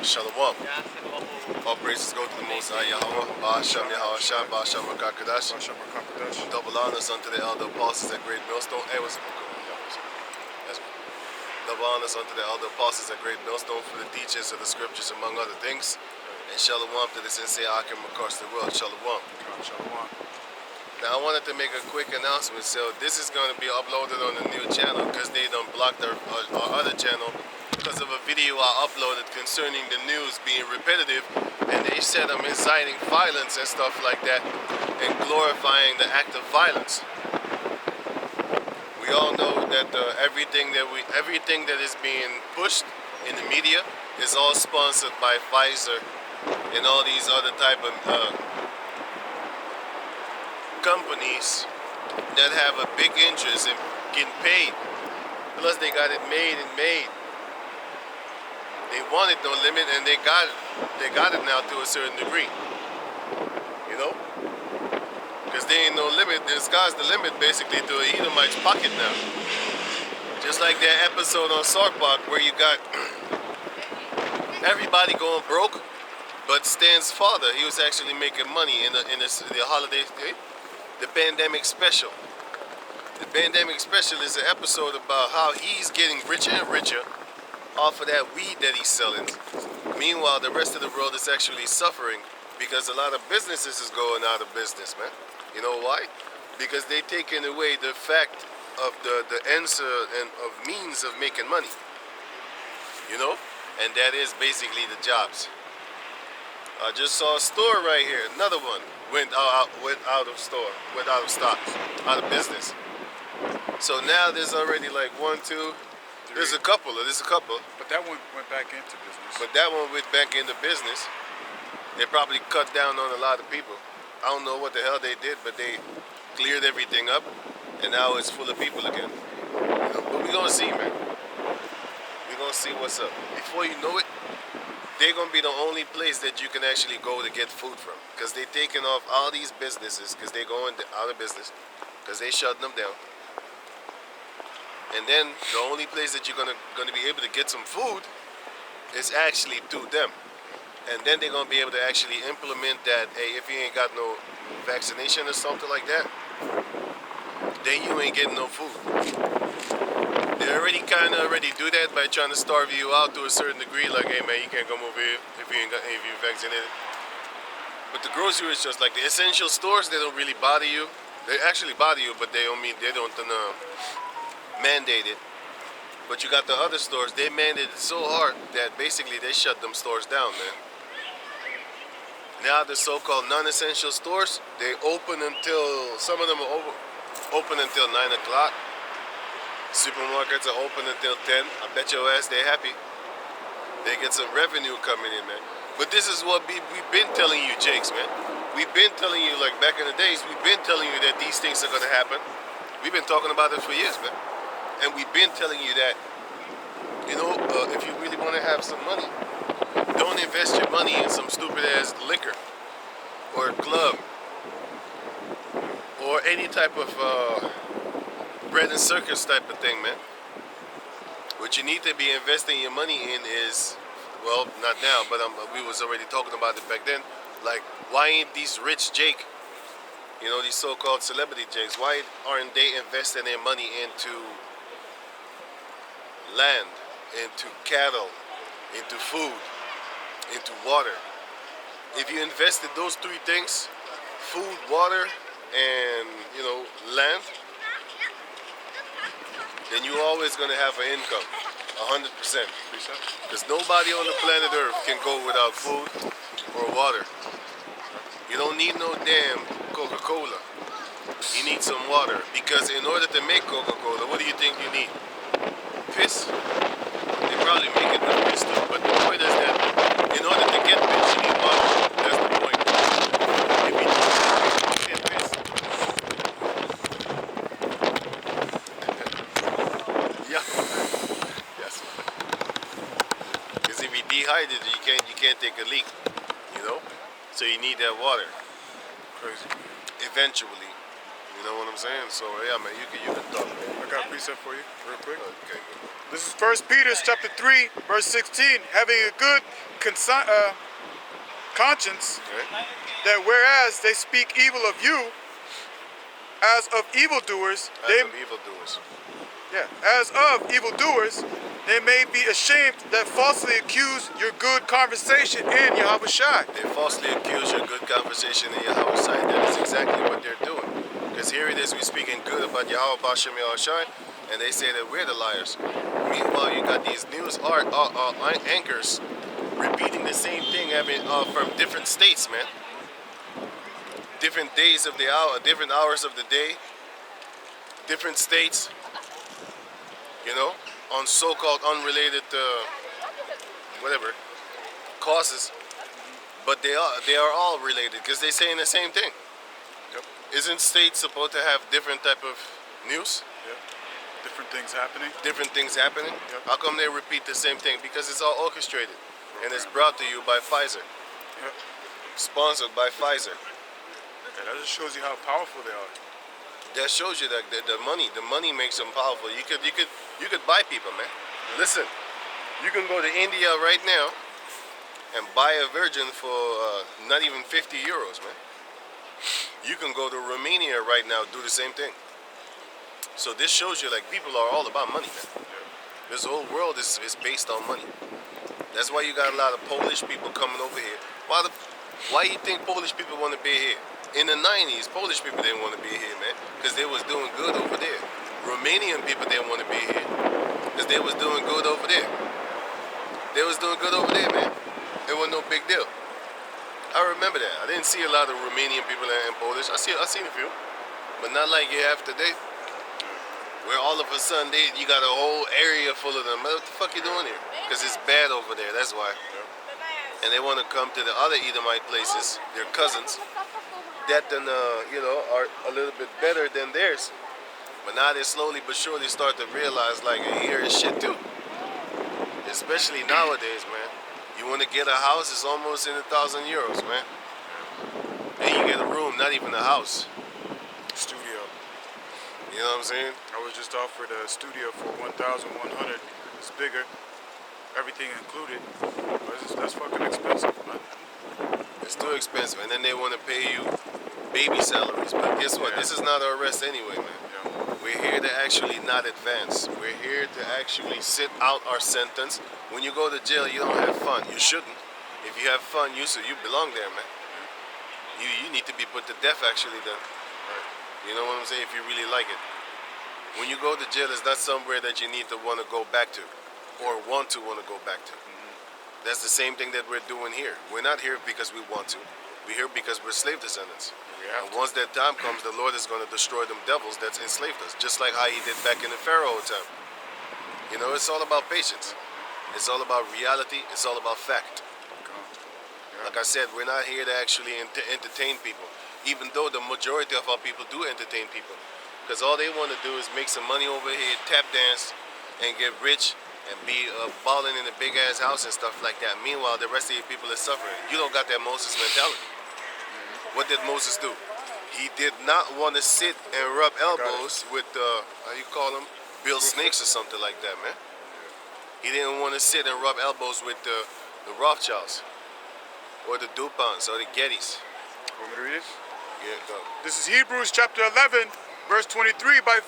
Shalom. All praises go to the Most High Yahweh. Ba'asham Yahawashah, Ba'asham Rakakadash. Double honors unto the elder apostles at Great Millstone. Hey, what's up? Double honors unto the elder apostles at Great Millstone for the teachings of the scriptures, among other things. And shalom to the sincere Akim across the world. Shalom. Now I wanted to make a quick announcement. So this is going to be uploaded on the new channel because they done blocked our other channel because of a video I uploaded concerning the news being repetitive, and they said I'm inciting violence and stuff like that and glorifying the act of violence. We all know that everything that is being pushed in the media is all sponsored by Pfizer and all these other type of companies that have a big interest in getting paid. Plus they got it made. They wanted no limit and they got it. They got it now to a certain degree. You know? Because there ain't no limit. The sky's the limit basically to an Edomite's pocket now. Just like that episode on South Park where you got everybody going broke, but Stan's father, he was actually making money in the holiday, the pandemic special. The pandemic special is an episode about how he's getting richer and richer off of that weed that he's selling. Meanwhile, the rest of the world is actually suffering because a lot of businesses is going out of business, man. You know why? Because they taken away the fact of the answer and of means of making money. You know? And that is basically the jobs. I just saw a store right here, another one went out of stock, out of business. So now there's already like 1, 2, there's a couple. But that one went back into business. But that one went back into business. They probably cut down on a lot of people. I don't know what the hell they did, but they cleared everything up, and now it's full of people again. You know, but we're gonna see, man. We're gonna see what's up. Before you know it, they're gonna be the only place that you can actually go to get food from, because they're taking off all these businesses because they're going out of business because they shutting them down. And then the only place that you're gonna be able to get some food is actually to them. And then they're gonna be able to actually implement that. Hey, if you ain't got no vaccination or something like that, then you ain't getting no food. They already do that by trying to starve you out to a certain degree. Like, hey man, you can't come over here if you're vaccinated. But the grocery is just like the essential stores. They don't really bother you. They actually bother you, but they don't mandate it. But you got the other stores. They mandate it so hard that basically they shut them stores down, man. Now the so-called non-essential stores, they open until, some of them are open until 9 o'clock. Supermarkets are open until 10. I bet your ass they're happy. They get some revenue coming in, man. But this is what we've been telling you, Jakes, man. We've been telling you, like back in the days, we've been telling you that these things are going to happen. We've been talking about it for years, man. And we've been telling you that, you know, if you really want to have some money, don't invest your money in some stupid ass liquor or a club or any type of bread and circus type of thing, man. What you need to be investing your money in is, well, not now, but we was already talking about it back then. Like, why ain't these rich Jake, you know, these so-called celebrity Jakes, why aren't they investing their money into land, into cattle, into food, into water? If you invested those three things, food, water, and, you know, land, then you're always going to have an income, 100%. Because nobody on the planet Earth can go without food or water. You don't need no damn Coca-Cola. You need some water. Because in order to make Coca-Cola, what do you think you need? Piss? They probably make it with piss too, but the point is that in order to get piss, you need water. That's the point. If you don't get piss. Yeah. Yes. Because if you're dehydrated, you can't take a leak. You know? So you need that water. Crazy. Eventually. You You know what I'm saying? So yeah, man, you can talk, man. I got a precept for you, real quick. Okay, good. This is 1 Peter chapter 3, verse 16. Having a good conscience, Okay. that whereas they speak evil of you, as of evildoers, they may be ashamed that falsely accuse your good conversation in Yahweh Shai. They falsely accuse your good conversation in Yahweh Shai. That is exactly what they're doing. Because here it is, we're speaking good about Yahweh Bashem Yahweh Shai, and they say that we're the liars. Meanwhile, you got these news anchors repeating the same thing from different states, man. Different days of the hour, different hours of the day, different states, you know, on so-called unrelated, whatever, causes. But they are all related because they're saying the same thing. Yep. Isn't states supposed to have different type of news? Yep. Different things happening. Different things happening? Yep. How come they repeat the same thing? Because it's all orchestrated. And it's brought to you by Pfizer. Yep. Sponsored by Pfizer. Yeah, that just shows you how powerful they are. That shows you that the money makes them powerful. You could buy people, man. Listen, you can go to India right now and buy a virgin for not even 50 euros, man. You can go to Romania right now, do the same thing. So this shows you like people are all about money, man. This whole world is based on money. That's why you got a lot of Polish people coming over here. Why you think Polish people want to be here? In the 90s, Polish people didn't want to be here, man, because they was doing good over there. Romanian people didn't want to be here because they was doing good over there. They was doing good over there, man. It wasn't no big deal. I remember that. I didn't see a lot of Romanian people and Polish. I seen a few, but not like you have today, where all of a sudden you got a whole area full of them. What the fuck you doing here? Because it's bad over there. That's why. And they want to come to the other Edomite places, their cousins, that then are a little bit better than theirs. But now they slowly but surely start to realize like here is shit too. Especially nowadays, man. You want to get a house, it's almost in 1,000 euros, man. And you get a room, not even a house. Studio. You know what I'm saying? I was just offered a studio for 1,100. It's bigger. Everything included. That's fucking expensive, man. It's too expensive, and then they want to pay you baby salaries. But guess what? This is not our arrest anyway, man. Yeah. We're here to actually not advance. We're here to actually sit out our sentence. When you go to jail, you don't have fun. You shouldn't. If you have fun, you belong there, man. You need to be put to death, actually, then. Right. You know what I'm saying? If you really like it. When you go to jail, it's not somewhere that you need to want to go back to, or want to go back to. That's the same thing that we're doing here. We're not here because we want to. We're here because we're slave descendants. And once that time comes, the Lord is going to destroy them devils that's enslaved us, just like how he did back in the Pharaoh time. You know, it's all about patience. It's all about reality. It's all about fact. Like I said, we're not here to actually entertain people, even though the majority of our people do entertain people. Because all they want to do is make some money over here, tap dance, and get rich, and be balling in a big ass house and stuff like that. Meanwhile, the rest of you people are suffering. You don't got that Moses mentality. What did Moses do? He did not want to sit and rub elbows with how you call them, Bill Snakes or something like that, man. He didn't want to sit and rub elbows with the Rothschilds or the DuPonts or the Gettys. Want me to read it? Yeah, go. This is Hebrews chapter 11, verse 23. By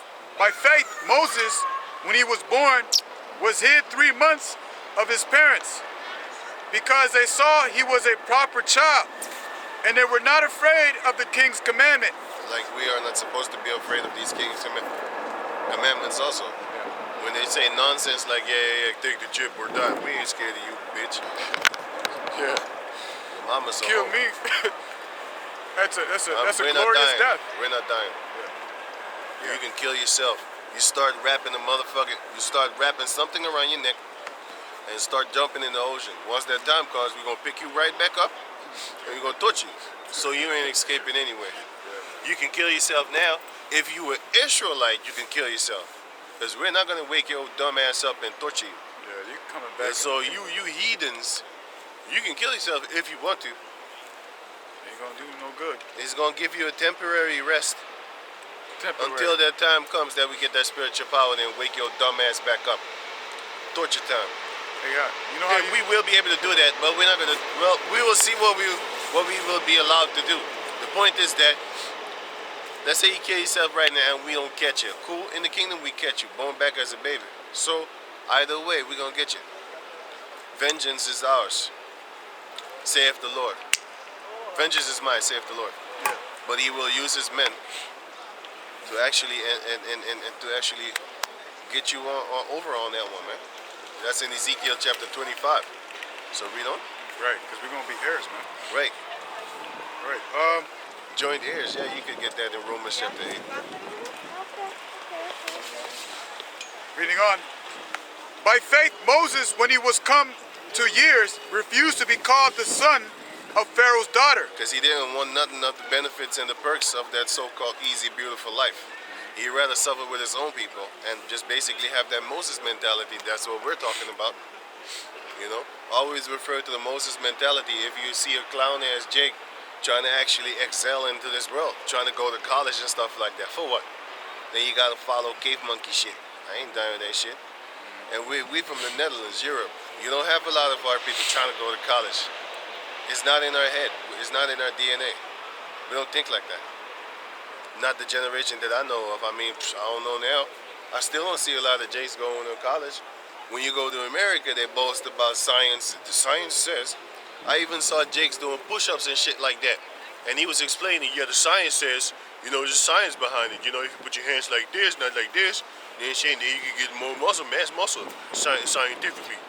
faith, Moses, when he was born, was hid 3 months of his parents, because they saw he was a proper child, and they were not afraid of the king's commandment. Like we are not supposed to be afraid of these king's commandments also. When they say nonsense like, yeah, take the chip or die, we ain't scared of you, bitch. Yeah. Mama's so Kill me. That's a glorious death. We're not dying. You can kill yourself. You start wrapping you start wrapping something around your neck and start jumping in the ocean. Once that time comes, we're going to pick you right back up and we're going to torch you. So you ain't escaping anyway. You can kill yourself now. If you were Israelite, you can kill yourself. Because we're not going to wake your dumb ass up and torture you. Yeah, you coming back. And so you heathens, you can kill yourself if you want to. Ain't going to do no good. It's going to give you a temporary rest. Temporary. Until that time comes that we get that spiritual power and then wake your dumb ass back up. Torture time. Yeah. You know how We will be able to do that, but we're not gonna. Well, we will see what we will be allowed to do. The point is that, let's say you kill yourself right now and we don't catch you. Cool. In the kingdom we catch you, born back as a baby. So either way, we're gonna get you. Vengeance is ours, saith the Lord. Vengeance is mine, saith the Lord. Yeah. But He will use His men to actually and to actually get you over on that one, man. That's in Ezekiel chapter 25. So read on. Right, because we're gonna be heirs, man. Right. Right. Joint heirs. Yeah, you could get that in Romans chapter 8. Reading on. By faith, Moses, when he was come to years, refused to be called the son of Pharaoh's daughter. Because he didn't want nothing of the benefits and the perks of that so-called easy, beautiful life. He'd rather suffer with his own people and just basically have that Moses mentality. That's what we're talking about. You know, always refer to the Moses mentality. If you see a clown as Jake trying to actually excel into this world, trying to go to college and stuff like that, for what? Then you gotta follow cave monkey shit. I ain't down with that shit. And we from the Netherlands, Europe. You don't have a lot of our people trying to go to college. It's not in our head. It's not in our DNA. We don't think like that. Not the generation that I know of. I mean, I don't know now. I still don't see a lot of Jakes going to college. When you go to America, they boast about science. The science says. I even saw Jakes doing push-ups and shit like that. And he was explaining, yeah, the science says, you know, there's science behind it. You know, if you put your hands like this, not like this, then you can get more muscle, mass muscle, scientifically.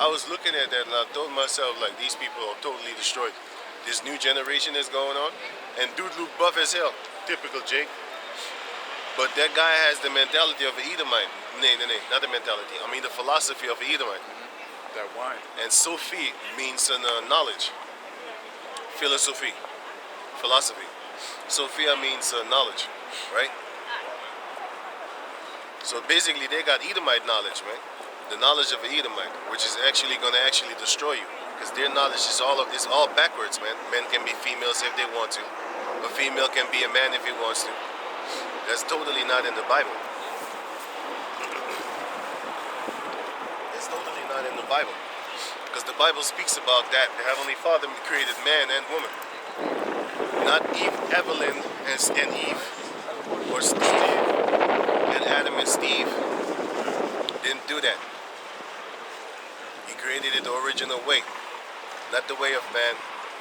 I was looking at that and I told myself, like, these people are totally destroyed. This new generation is going on, and dude look buff as hell. Typical Jake. But that guy has the mentality of an Edomite. Nay, not the mentality. I mean the philosophy of an Edomite. That wine. And Sophie means knowledge. Philosophy. Philosophy. Sophia means knowledge, right? So basically they got Edomite knowledge, man. The knowledge of an Edomite, which is actually going to actually destroy you. Because their knowledge is all backwards, man. Men can be females if they want to. A female can be a man if he wants to. That's totally not in the Bible. It's totally not in the Bible. Because the Bible speaks about that. The Heavenly Father created man and woman. Not Eve, Evelyn and Eve. Or Steve and Adam and Steve. Didn't do that. He created it the original way. Not the way of man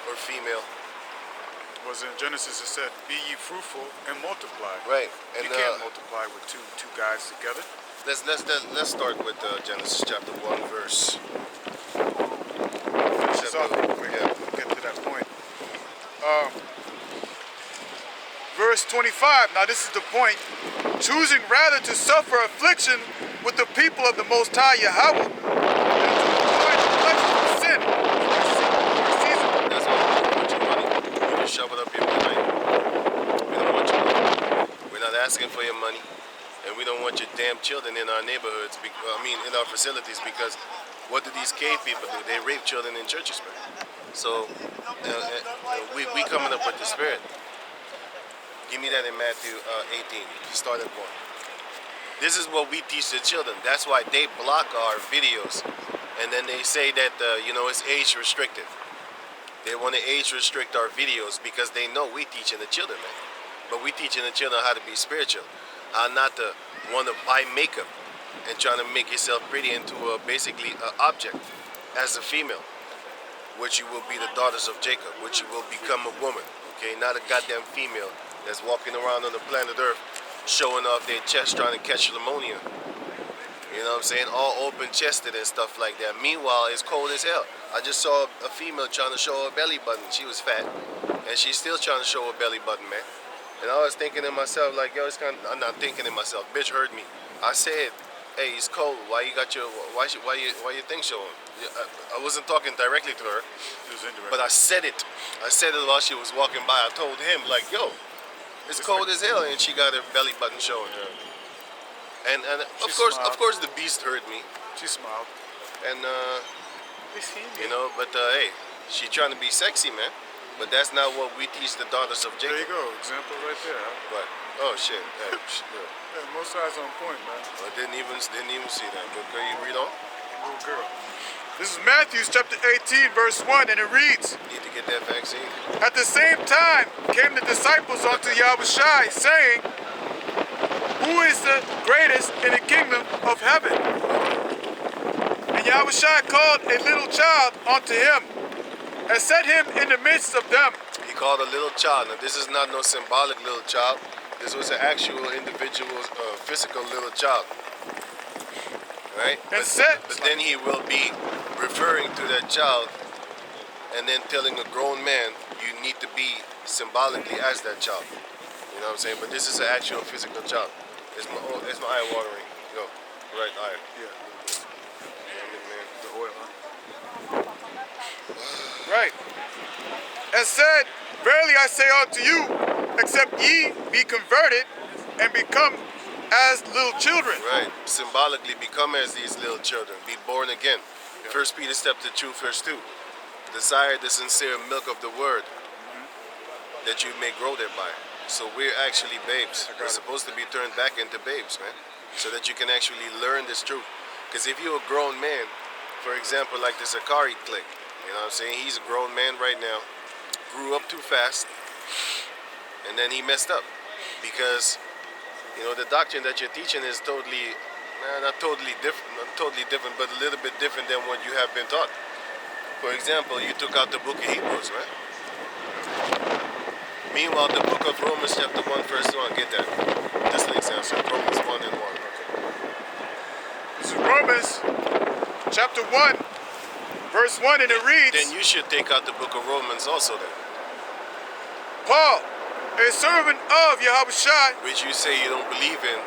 or female. Was in Genesis it said, "Be ye fruitful and multiply." Right. And you can't multiply with two guys together. Let's start with Genesis chapter 1 verse. Finish this off real quick. Yeah. Get to that point. Verse 25. Now this is the point. Choosing rather to suffer affliction with the people of the Most High Yahweh than to avoid the pleasure of sin. That's why we don't want your money. You just shove it up your behind. We don't want your money. We're not asking for your money. And we don't want your damn children in our neighborhoods, in our facilities, because what do these cave people do? They rape children in churches, man. So we coming up with the spirit. Give me that in Matthew 18. Start at 1. This is what we teach the children. That's why they block our videos. And then they say that, it's age restricted. They want to age restrict our videos because they know we teaching the children, man. But we teaching the children how to be spiritual. How not to want to buy makeup and trying to make yourself pretty into basically an object as a female. Which you will be the daughters of Jacob. Which you will become a woman. Okay, not a goddamn female that's walking around on the planet Earth showing off their chest trying to catch pneumonia. You know what I'm saying? All open-chested and stuff like that. Meanwhile, it's cold as hell. I just saw a female trying to show her belly button. She was fat. And she's still trying to show her belly button, man. And I was thinking to myself, like, yo, I'm not thinking to myself. Bitch heard me. I said, hey, it's cold. Why your thing showing? I wasn't talking directly to her. But I said it. I said it while she was walking by. I told him, like, yo, it's cold as hell, and she got her belly button showing. And of course, the beast heard me. She smiled. And but hey, she trying to be sexy, man. But that's not what we teach the daughters of There you Jacob. go. Example right there. But oh shit. Hey, yeah. Yeah, most sides on point, man. I didn't even see that. But can you read on? Little girl. This is Matthew chapter 18, verse 1, and it reads, Need to get that vaccine. At the same time came the disciples unto Yahushua, saying, Who is the greatest in the kingdom of heaven? And Yahushua called a little child unto him, and set him in the midst of them. He called a little child. Now this is not no symbolic little child. This was an actual individual, physical little child. Right? And said, But then he will be referring to that child and then telling a grown man, you need to be symbolically as that child. You know what I'm saying? But this is an actual physical child. It's my eye watering. Go. Right eye. Yeah, Damn it, man. the oil, huh? Right. And said, Verily I say unto you, except ye be converted and become as little children. Right. Symbolically become as these little children. Be born again. Yeah. 1 Peter chapter 2, verse 2. Desire the sincere milk of the word that you may grow thereby. So we're actually babes. We're supposed to be turned back into babes, man. So that you can actually learn this truth. Because if you're a grown man, for example, like the Zakari clique, you know what I'm saying? He's a grown man right now. Grew up too fast. And then he messed up. Because, you know, the doctrine that you're teaching is totally, not totally different, but a little bit different than what you have been taught. For example, you took out the book of Hebrews, right? Meanwhile, the book of Romans chapter 1, verse 1, get that. Just an example, Romans 1 and 1. This is Romans chapter 1, verse 1, and it reads, Then you should take out the book of Romans also then. Paul, a servant of Yahushua, Which you say you don't believe in.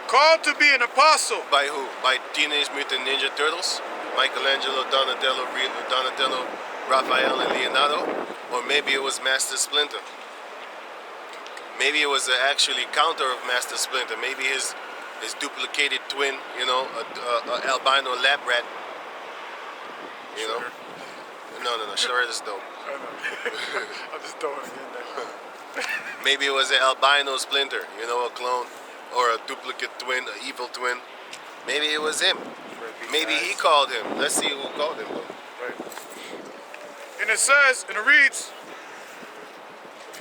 called to be an apostle. By who? By Teenage Mutant Ninja Turtles? Michelangelo, Donatello, Raphael, and Leonardo? Or maybe it was Master Splinter. Maybe it was actually counter of Master Splinter. Maybe his duplicated twin, you know, a albino lab rat. You know? No, sure is dope. I know. I'm just throwing it in there. Maybe it was an albino Splinter, you know, a clone, or a duplicate twin, an evil twin. Maybe it was him. Maybe he called him. Let's see who called him though. Right. And it says, and it reads,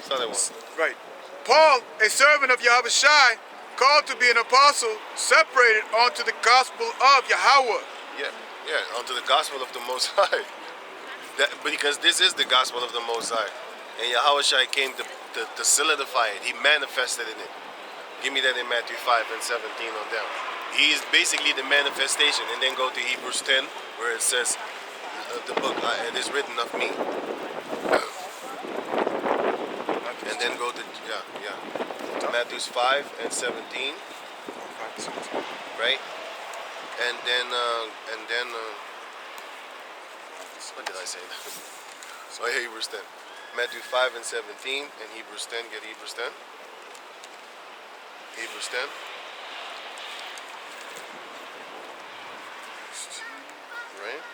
Thought it was. right, Paul, a servant of Yahushua, called to be an apostle, separated unto the gospel of Yahweh. Yeah, onto the gospel of the Most High. Because this is the gospel of the Most High. And Yahushua came to solidify it. He manifested in it. Give me that in Matthew 5 and 17 on down. He is basically the manifestation. And then go to Hebrews 10 where it says, the book, it is written of me. And then go to, Matthew 5 and 17, right? And then, what did I say? So Hebrews 10. Matthew 5 and 17 and Hebrews 10, get Hebrews 10. Hebrews 10. Right?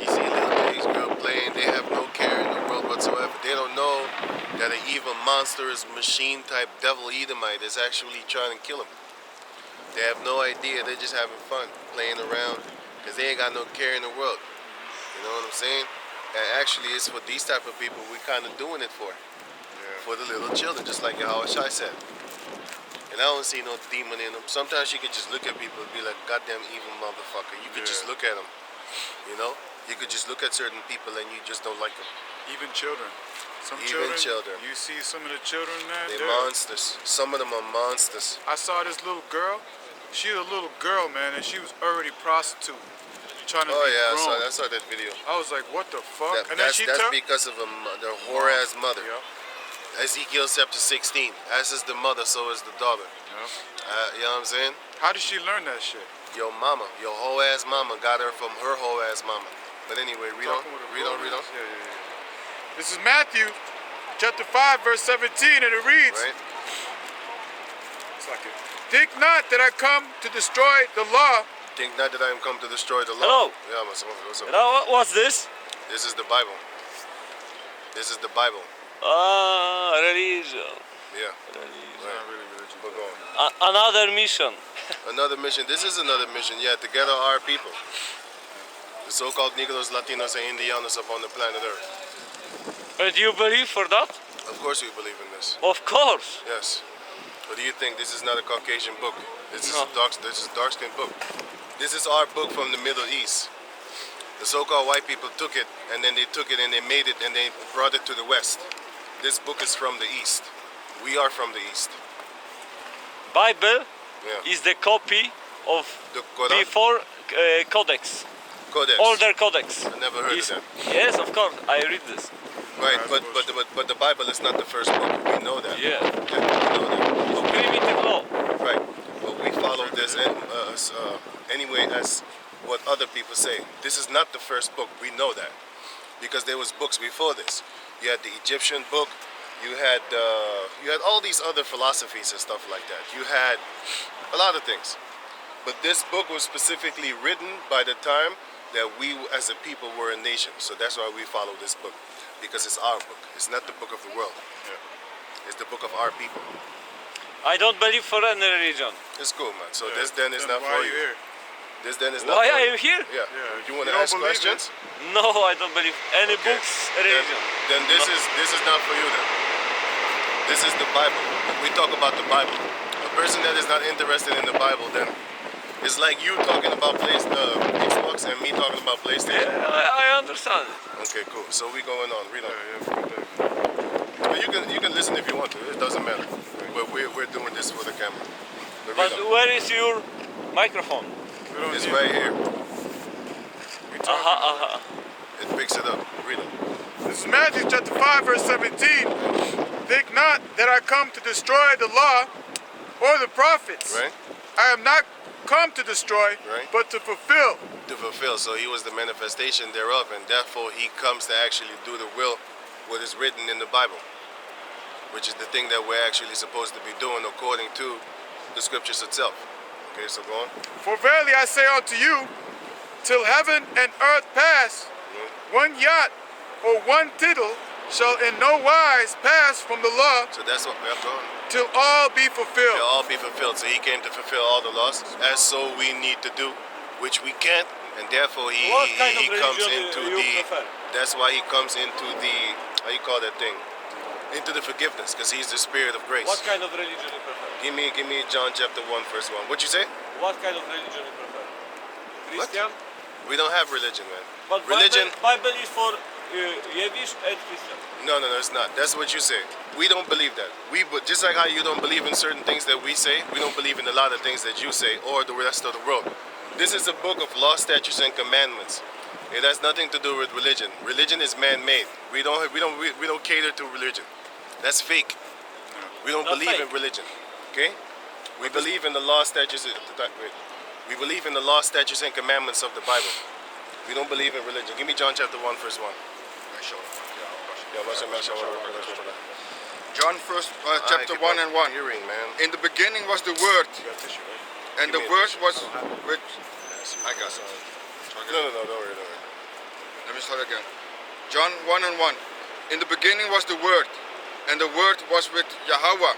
You see little Jake's girl playing, they have no care in the world whatsoever. They don't know that an evil monstrous machine type devil Edomite is actually trying to kill them. They have no idea, they're just having fun, playing around, because they ain't got no care in the world. You know what I'm saying? And actually it's for these type of people we're kind of doing it for. For the little children, just like Yahushua said. And I don't see no demon in them. Sometimes you could just look at people and be like, goddamn evil motherfucker. You could just look at them, you know? You could just look at certain people and you just don't like them. Even children. Some Even children. You see some of the children, man. They're monsters. Some of them are monsters. I saw this little girl. She was a little girl, man, and she was already prostitute. Trying to be grown. I saw that video. I was like, what the fuck? And then That's because of the whore-ass mother. Yeah. Ezekiel chapter 16. As is the mother, so is the daughter. Yeah. You know what I'm saying? How did she learn that shit? Your mama, your whole-ass mama got her from her whole-ass mama. But anyway, read on. Yeah. This is Matthew chapter 5, verse 17, and it reads, Right? Think not that I come to destroy the law. Think not that I am come to destroy the law. Hello. Yeah, what's up? What's this? This is the Bible. This is the Bible. Religion. Yeah. Religion. Right. We're going. Another mission. Another mission. This is another mission. Yeah, to gather our people. The so-called Negros, Latinos, and Indianos upon the planet Earth. Do you believe for that? Of course we believe in this. Of course. Yes. What do you think? This is not a Caucasian book. This is No. a dark-skinned book. This is our book from the Middle East. The so-called white people took it, and then they took it and they made it and they brought it to the West. This book is from the East. We are from the East. Bible Yeah. is the copy of The Quran? before Codex. Codex. Older Codex. I never heard Is- of that. Yes, of course. I read this. Right, but the Bible is not the first book. We know that. Yeah. Yeah, we know that. But we, Primitive law. right. But we follow this anyway as what other people say. This is not the first book. We know that because there was books before this. You had the Egyptian book. You had all these other philosophies and stuff like that. You had a lot of things. But this book was specifically written by the time that we as a people were a nation. So that's why we follow this book. Because it's our book. It's not the book of the world. It's the book of our people. I don't believe for any religion. It's cool, man. So this then is not why for are you. here? This then is not Why for are you. you here? Yeah. Yeah. You want to You don't ask believe questions? No, I don't believe any Okay. books religion. Then this is not for you then. This is the Bible. We talk about the Bible. A person that is not interested in the Bible, then it's like you talking about Xbox and me talking about PlayStation. Yeah, I understand. Okay, cool. So we going on. Read on. But you can listen if you want to. It doesn't matter. But we're doing this for the camera. But But read on. where is your microphone? It's right here. Aha. It picks it up. Read on. This is Matthew chapter 5, verse 17. Think not that I come to destroy the law or the prophets. Right? I am not come to destroy, Right. but to fulfill. To fulfill. So he was the manifestation thereof, and therefore he comes to actually do the will, what is written in the Bible, which is the thing that we're actually supposed to be doing according to the scriptures itself. Okay, so go on. For verily I say unto you, till heaven and earth pass, one jot or one tittle shall in no wise pass from the law So that's what we have to go on. till all be They'll fulfilled. all be fulfilled. So he came to fulfill all the laws, as so we need to do, which we can't, and therefore What kind of he comes religion into you the. prefer? That's why he comes into the, how you call that thing, into the forgiveness, because he's the spirit of grace. What kind of religion you prefer? Give me John chapter 1, verse 1. What you say? What kind of religion you prefer? Christian? We don't have religion, man. But Religion? Bible is for Yiddish and Christian. No, it's not. That's what you say. We don't believe that. Just like how you don't believe in certain things that we say, we don't believe in a lot of things that you say or the rest of the world. This is a book of law, statutes, and commandments. It has nothing to do with religion. Religion is man-made. We don't cater to religion. That's fake. We don't Not believe in fake. religion. Okay? We believe in the law, statutes. We believe in the law, statutes, and commandments of the Bible. We don't believe in religion. Give me John chapter 1, verse 1. John first, chapter 1 and 1. Hearing, man. In the beginning was the Word, and the Give me a Word tissue. was with. I got it. No, don't worry. Let me start again. John 1 and 1. In the beginning was the Word, and the Word was with Yahweh,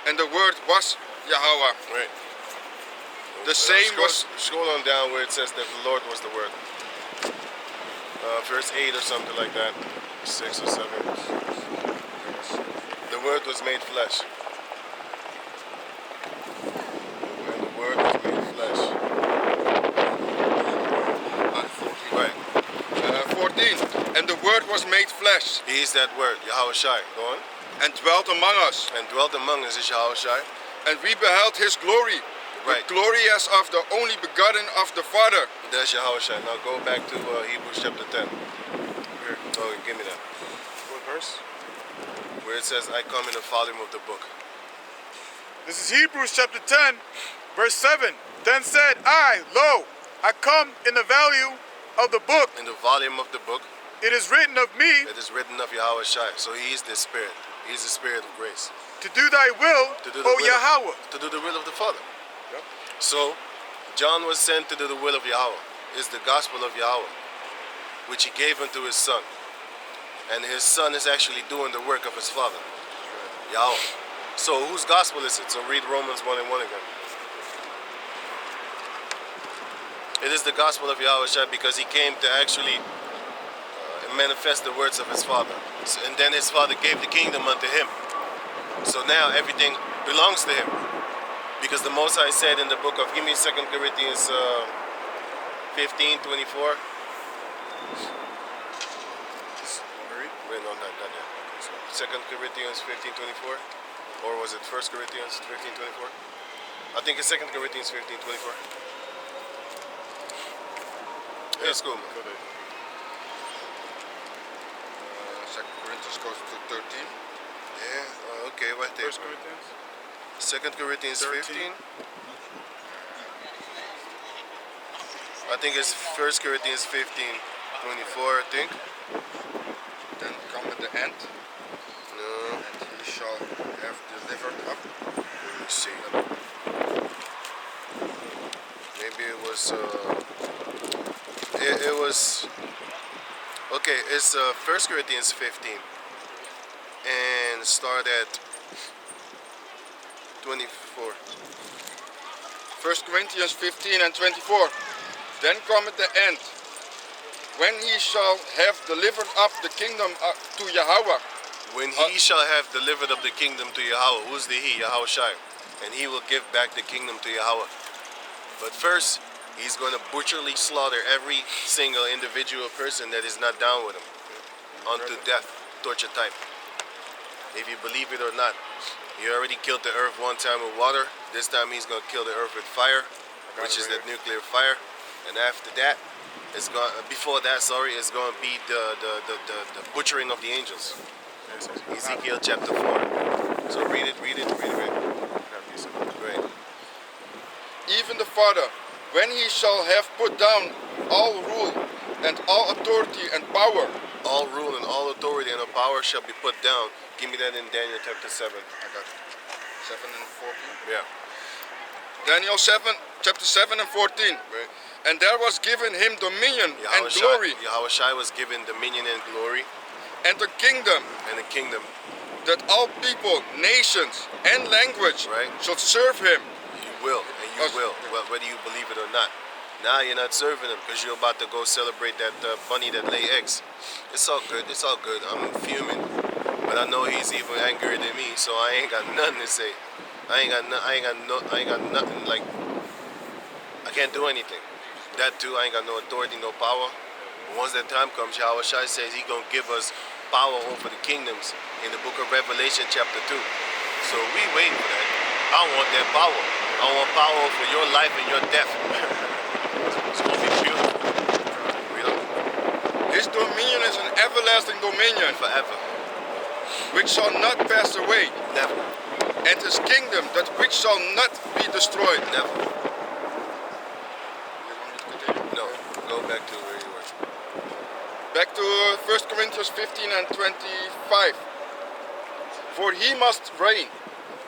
and the Word was Yahweh. Right. The same Scroll on down where it says that the Lord was the Word. Verse 8 or something like that. 6 or 7. The Word was made flesh. And the Word was made flesh. 14. Right. 14. And the Word was made flesh, He is that Word, Yahweh Shai. Go on. and dwelt among us, And dwelt among us is Yahweh Shai. and we beheld His glory, Right. the glory as of the only begotten of the Father. That's Yahweh Shai. Now go back to Hebrews chapter 10. Here. Oh, give me that. What verse? Where it says, I come in the volume of the book. This is Hebrews chapter 10, verse 7. Then said I, lo, I come in the value of the book. In the volume of the book, It is written of me, it is written of Yahweh Shai. So he is the Spirit. He's the Spirit of grace. To do thy will, To do the O will of- Yahweh. To do the will of the Father. Yep. So, John was sent to do the will of Yahweh. It's the gospel of Yahweh, which he gave unto his son. And his son is actually doing the work of his father, Yahweh. So whose gospel is it? So read Romans 1 and 1 again. It is the gospel of Yahweh because he came to actually manifest the words of his father. And then his father gave the kingdom unto him. So now everything belongs to him. Because the Most High said in the book of, give me 2 Corinthians 15:24. Wait, no, not that. 2 Corinthians 15:24. Or was it 1 Corinthians 15:24? I think it's 2 Corinthians 15:24. Yeah, it's cool, man. 2 Corinthians goes to 13. Yeah, okay, right there. 1 Corinthians. 2 Corinthians 13. 15. I think it's 1 Corinthians 15:24, I think. Then come at the end, No, and he shall have delivered up. let me see. Maybe it was, it was, okay, it's 1 Corinthians 15. And start at 24. 1 Corinthians 15 and 24. Then cometh the end, when he shall have delivered up the kingdom to Yahweh. When he shall have delivered up the kingdom to Yahweh, who's the he? Yahweh Shai. And he will give back the kingdom to Yahweh. But first, he's going to butcherly slaughter every single individual person that is not down with him unto death, torture type. If you believe it or not, he already killed the earth one time with water. This time he's going to kill the earth with fire, which is that nuclear fire. And after that, it's going. Before that, sorry, it's going to be the butchering of the angels. Ezekiel chapter 4. So read it. Great. Even the Father, when he shall have put down all rule and all authority and power. All rule and all authority and all power shall be put down. Give me that in Daniel chapter 7. I got it. 7 and 14. Yeah. Daniel 7, chapter 7 and 14. Right. And there was given him dominion and glory Yahweh Shai was given dominion and glory and the kingdom, and the kingdom. that all people, nations, and language Right. should serve him. You will, and you Us- will, whether you believe it or not. Now you're not serving him because you're about to go celebrate that bunny that lay eggs. It's all good. It's all good. I'm fuming, but I know he's even angrier than me, so I ain't got nothing to say. I ain't got nothing. Like, I can't do anything. That too, I ain't got no authority, no power. But once that time comes, Yahweh Shai says he's gonna give us power over the kingdoms in the book of Revelation chapter 2. So we waiting for that. I want that power. I want power over your life and your death. It's gonna be beautiful. His dominion is an everlasting dominion, Forever. which shall not pass away, Never. and his kingdom that which shall not be destroyed. Never. You want me to continue? No. Go back to where you were. Back to 1 Corinthians 15 and 25. For he must reign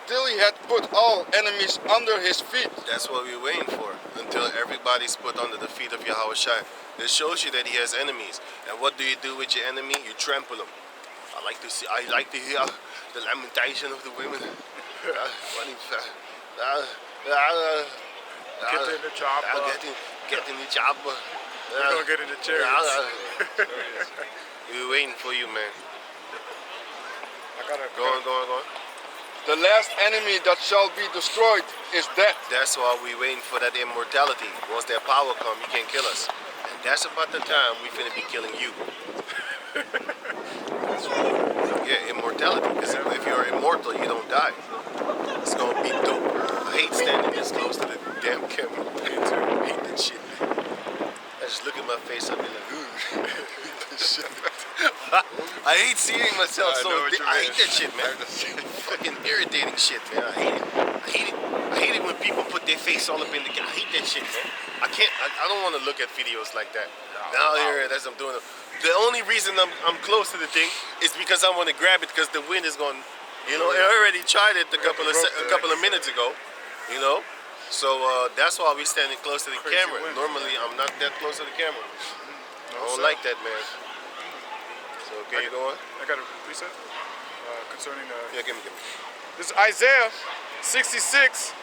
till he had put all enemies under his feet. That's what we're waiting for. Until everybody's put under the feet of Yahweh Shai. This shows you that he has enemies. And what do you do with your enemy? You trample him. I like to hear the lamentation of the women. Get in the chopper. Get in the chopper. We're gonna get in the chariots. We're waiting for you, man. I gotta Go on. The last enemy that shall be destroyed is death. That's why we waiting for that immortality. Once that power come, you can't kill us. And that's about the time we finna be killing you. Yeah, immortality. Because if you're immortal, you don't die. It's gonna be dope. I hate standing this close to the damn camera. I hate that shit. I just look at my face, I'll be like, ooh. I hate seeing myself I so know what big. you I mean. hate that shit, man. Fucking irritating shit, man. I hate it. I hate it when people put their face all up in the camera. I hate that shit, man. I don't want to look at videos like that. Now here, as I'm doing it. The only reason I'm close to the thing it's because I want to grab it because the wind is going. You know, I already tried it a couple of minutes ago. You know, so that's why we're standing close to the Crazy camera. wind. Normally, I'm not that close to the camera. I don't like that, man. So can you go on? I got a preset concerning. Yeah, give me. This is Isaiah 66,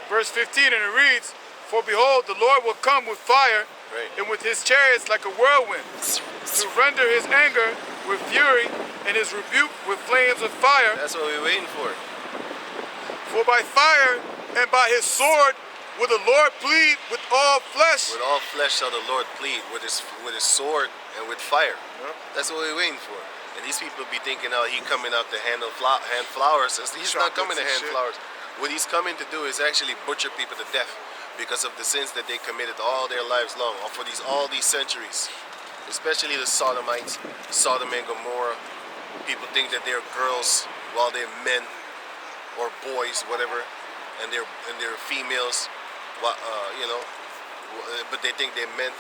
verse 15, and it reads, "For behold, the Lord will come with fire, Right. and with his chariots like a whirlwind, to render his anger with fury, and his rebuke with flames of fire. That's what we're waiting for. For by fire and by his sword will the Lord plead with all flesh." With all flesh shall the Lord plead, with his sword and with fire. Yep. That's what we're waiting for. And these people be thinking, oh, he coming out to hand flowers. He's not coming to Chocolates and hand shit. flowers. What he's coming to do is actually butcher people to death because of the sins that they committed all their lives long, or for all these centuries. Especially the Sodomites, Sodom and Gomorrah. People think that they're girls while they're men or boys, whatever, and they're females, you know, but they think they're men.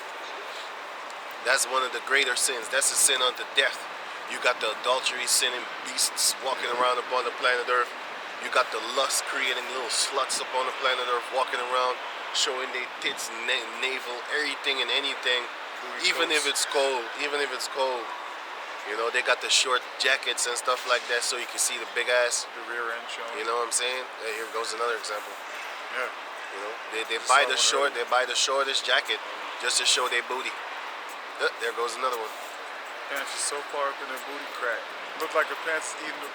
That's one of the greater sins. That's a sin unto death. You got the adultery, sinning beasts walking around upon the planet Earth. You got the lust creating little sluts upon the planet Earth walking around, showing their tits, navel, everything and anything. Even if it's cold, you know, they got the short jackets and stuff like that so you can see the big ass. The rear end showing. You know what I'm saying? Hey, here goes another example. Yeah. You know, they buy the shortest jacket just to show their booty. There goes another one. Pants is so far up in their booty crack. Look like the pants eating the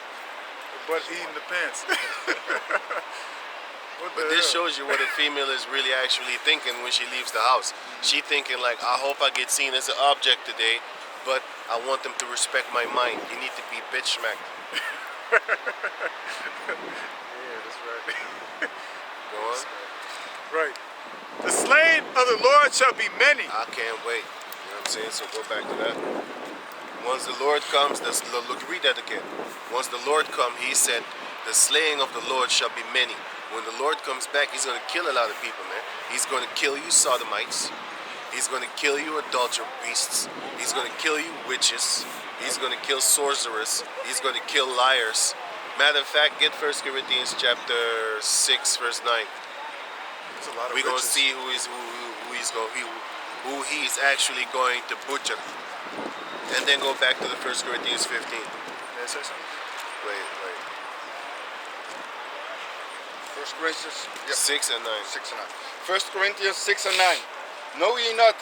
butt eating the pants. What But the this hell? shows you what a female is really actually thinking when she leaves the house. She thinking like, I hope I get seen as an object today, but I want them to respect my mind. You need to be bitch smacked. Yeah, that's right. Go on. Right. The slain of the Lord shall be many. I can't wait. You know what I'm saying? So go back to that. Once the Lord comes, look, read that again. Once the Lord come, he said, the slaying of the Lord shall be many. When the Lord comes back, he's going to kill a lot of people, man. He's going to kill you Sodomites. He's going to kill you adulterer beasts. He's going to kill you witches. He's going to kill sorcerers. He's going to kill liars. Matter of fact, get 1 Corinthians chapter 6, verse 9. There's a lot of We're going to riches. see who he's actually going to butcher. And then go back to the 1 Corinthians 15. May I say something? Wait. 1 Corinthians, yeah, 6 and 9. 6 and 9. 1 Corinthians 6 and 9. Know ye not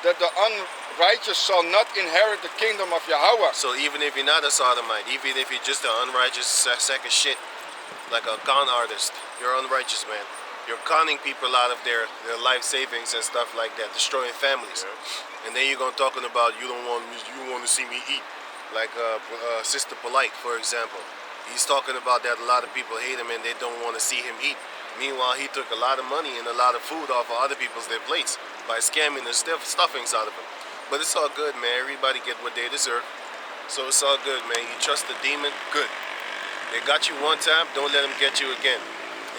that the unrighteous shall not inherit the kingdom of Yahweh? So even if you're not a sodomite, even if you're just an unrighteous sack of shit, like a con artist, you're unrighteous, man. You're conning people out of their life savings and stuff like that, destroying families. Yeah. And then you're gonna talking about you want to see me eat, like Sister Polite, for example. He's talking about that a lot of people hate him and they don't want to see him eat. Meanwhile, he took a lot of money and a lot of food off of other people's their plates by scamming the stuffings out of them. But it's all good, man. Everybody get what they deserve. So it's all good, man. You trust the demon, good. They got you one time, don't let them get you again.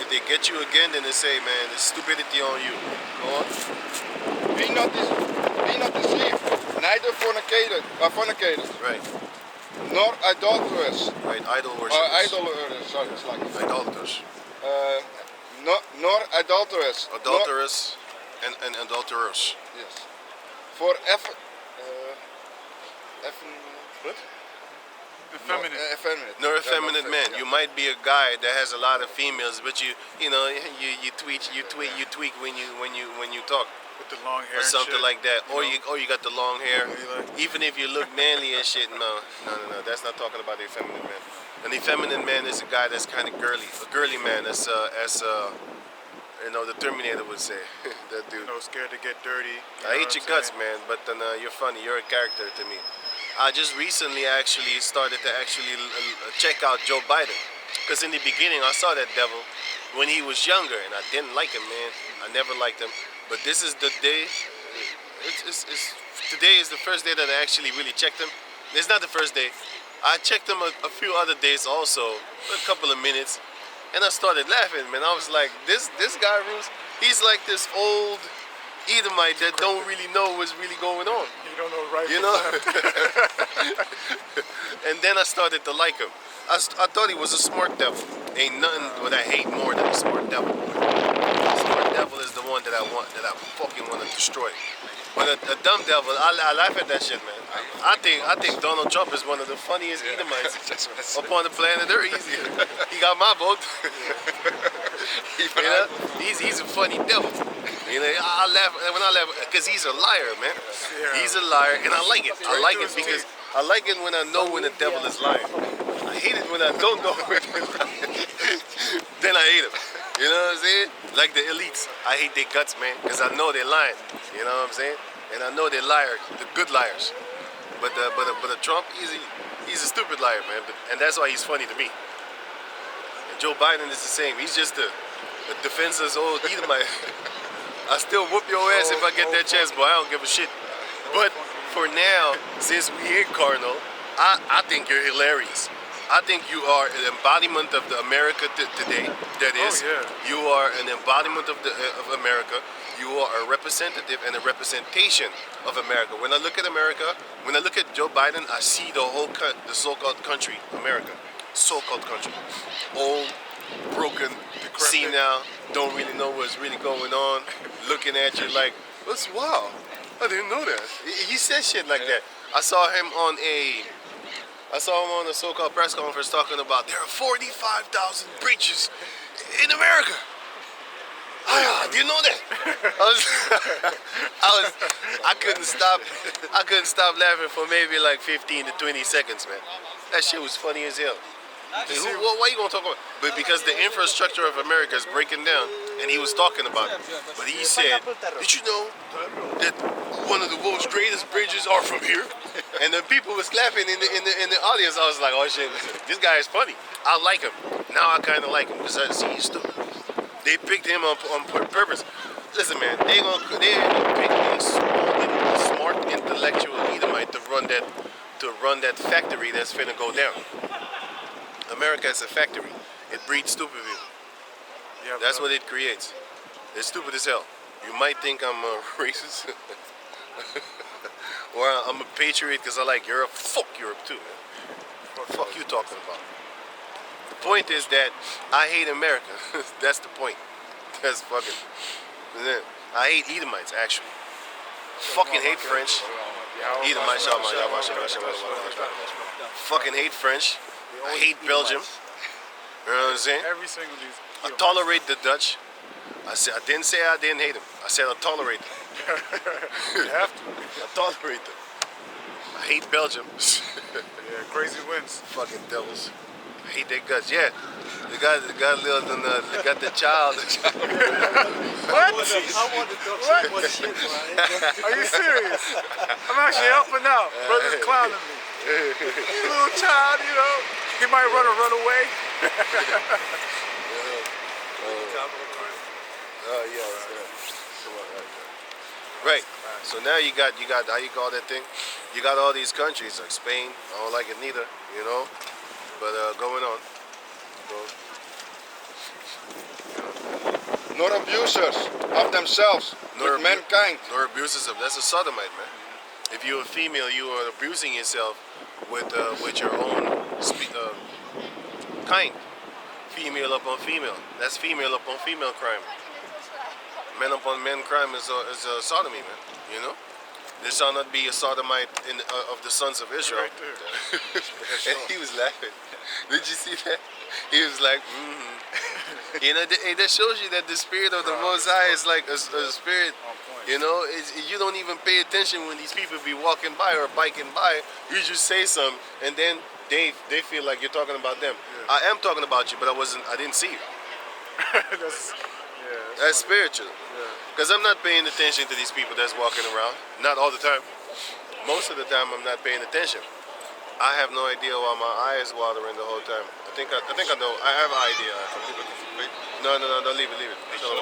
If they get you again, then they say, man, there's stupidity on you. Go on. Be not deceived, neither fornicators, Right, nor adulterers, right. Idol or worshipers. idolaters, sorry, it's like Idolaters. nor adulterers, Adulterers and adulterers. yes, for What? Effeminate. effeminate. No Yeah, effeminate not man. yeah. You might be a guy that has a lot of females, but you tweak when you talk With the long hair or and something shit. like that. You Or know? you got the long hair. Yeah, you like- Even if you look manly and shit, no. That's not talking about the effeminate man. An effeminate man is a guy that's kind of girly. A girly man, as the Terminator would say. That dude. You know, scared to get dirty. I hate your guts, man, but then you're funny. You're a character to me. I just recently actually started to check out Joe Biden. Because in the beginning, I saw that devil when he was younger, and I didn't like him, man. I never liked him. But this is the day. Today is the first day that I actually really checked him. It's not the first day. I checked him a few other days also, a couple of minutes, and I started laughing, man. I was like, this guy, Bruce, he's like this old Edomite that don't really know what's really going on. He You don't know right You from know? left. And then I started to like him. I thought he was a smart devil. Ain't nothing what I hate more than a smart devil. A smart devil is the one that I want, that I fucking want to destroy. But a dumb devil, I laugh at that shit, man. I think Donald Trump is one of the funniest Edomites That's what I said. upon the planet Earth. He got my vote. You know? He's a funny devil. You know, I laugh when I laugh because he's a liar, man. Yeah. He's a liar, and I like it. I like it Straight to his because I like it when I know when the devil is lying. I hate it when I don't know when they're lying. Then I hate him. You know what I'm saying? Like the elites, I hate their guts, man, because I know they're lying. You know what I'm saying? And I know they're liars, the good liars. But a Trump, he's a stupid liar, man. And that's why he's funny to me. And Joe Biden is the same. He's just a defenseless old Edomite. I still whoop your ass if I get that chance, but I don't give a shit. But for now, since we ain't carnal, I think you're hilarious. I think you are an embodiment of the America today. That is, yeah. you are an embodiment of America. You are a representative and a representation of America. When I look at America, when I look at Joe Biden, I see the whole the so-called country, America, so-called country, old, broken, senile, don't really know what's really going on, looking at you like, what's wow? I didn't know that. He says shit like that. I saw him on a so-called press conference talking about there are 45,000 breaches in America. Do you know that? I couldn't stop laughing for maybe like 15 to 20 seconds, man. That shit was funny as hell. Why you gonna talk about? But because the infrastructure of America is breaking down, and he was talking about it. But he said, "Did you know that one of the world's greatest bridges are from here?" And the people was clapping in the audience. I was like, "Oh shit, this guy is funny. I like him. Now I kind of like him because I see he's stupid." They picked him on purpose. Listen, man, they pick a smart intellectual Edomite to run that factory that's finna go down. America is a factory. It breeds stupid people. Yeah, That's what it creates. It's stupid as hell. You might think I'm a racist or I'm a patriot because I like Europe. Fuck Europe too, man. Fuck you talking about. The point is that I hate America. That's the point. That's fucking. I hate Edomites actually. Fucking hate French. Edomites. Fucking hate French. I hate Belgium. You know what I'm saying? Every single of these. I tolerate the Dutch. I didn't say I didn't hate them. I said I tolerate them. You have to. I tolerate them. I hate Belgium. Yeah, crazy wins. Fucking devils. I hate their guts. Yeah, they got the child. What? What shit, Are you serious? I'm actually helping out. Brother's clowning me. Little child, you know, he might run away. Oh yeah. Right. So now you got how you call that thing? You got all these countries like Spain. I don't like it neither, you know. But going on. Nor abusers of themselves Nor with mankind. Nor abuses of that's a sodomite, man. If you're a female, you are abusing yourself with your own kind. Female upon female. That's female upon female crime. Men upon men crime is a sodomy, man. You know. There shall not be a sodomite of the sons of Israel. Right there. And he was laughing. Did you see that? He was like, mm-hmm. You know, that shows you that the spirit of the Most High is like a spirit. You know, you don't even pay attention when these people be walking by or biking by. You just say something, and then they feel like you're talking about them. Yeah. I am talking about you, but I didn't see you. That's spiritual. Because I'm not paying attention to these people that's walking around. Not all the time. Most of the time, I'm not paying attention. I have no idea why my eye is watering the whole time. I think I know. I have an idea. No, don't leave it. Well.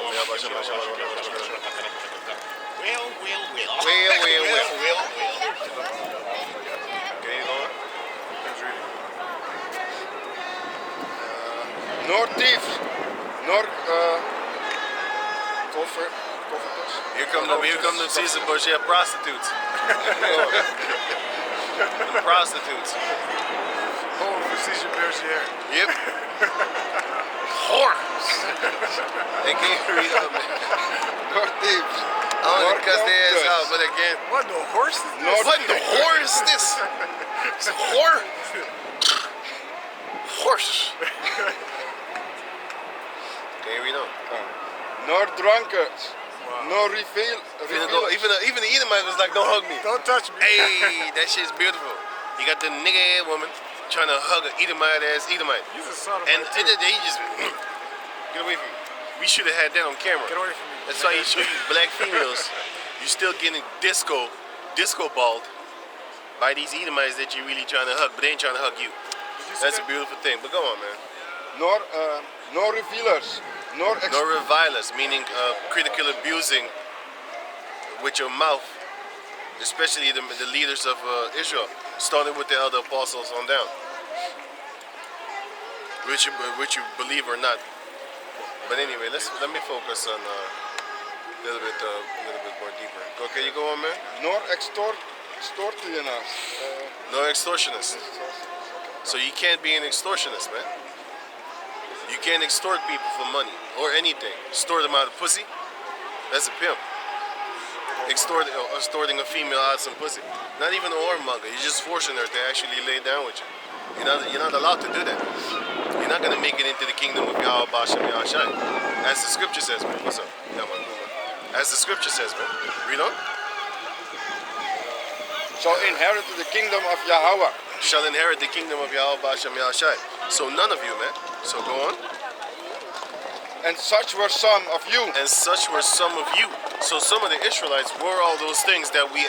Okay, you going? Nor thieves, nor koffieters. Here come the Caesar Bush, yeah, prostitutes. The prostitutes. Oh, Precision Bergier. Yep. Whore. They can't read up, man. North Thieves. I want to cuss their ass out, but again. What the horse is this? North What the whore is this? It's a whore? Horse. Okay, we know. Nor drunkards. Nor reveal. Even the Edomite was like, don't hug me. Don't touch me. Hey, that shit's beautiful. You got the nigga head woman trying to hug an Edomite ass Edomite. He's a son of And a he just get away from me. We should have had that on camera. Get away from me. That's why you show you black females. You still getting disco balled by these Edomites that you really trying to hug, but they ain't trying to hug you. That's a beautiful thing. But go on, man. Nor revealers. Nor revilers, meaning critical abusing with your mouth, especially the leaders of Israel, starting with the other apostles on down, which you believe or not. But anyway, let me focus on a little bit more deeper. Okay, you go on, man. nor extortioners. No extortionists. So you can't be an extortionist, man. You can't extort people for money or anything. Extort them out of pussy. That's a pimp. Extorting a female out of some pussy. Not even a whoremonger. You're just forcing her to actually lay down with you. You're not allowed to do that. You're not gonna make it into the kingdom of Yahweh Bashem Yahshai. As the scripture says, man. What's up? Yeah, man. As the scripture says, man. Read on. Shall inherit the kingdom of Yahweh. Shall inherit the kingdom of Yahweh Bashem Yahshai. So none of you, man. So go on. And such were some of you. And such were some of you. So some of the Israelites were all those things that we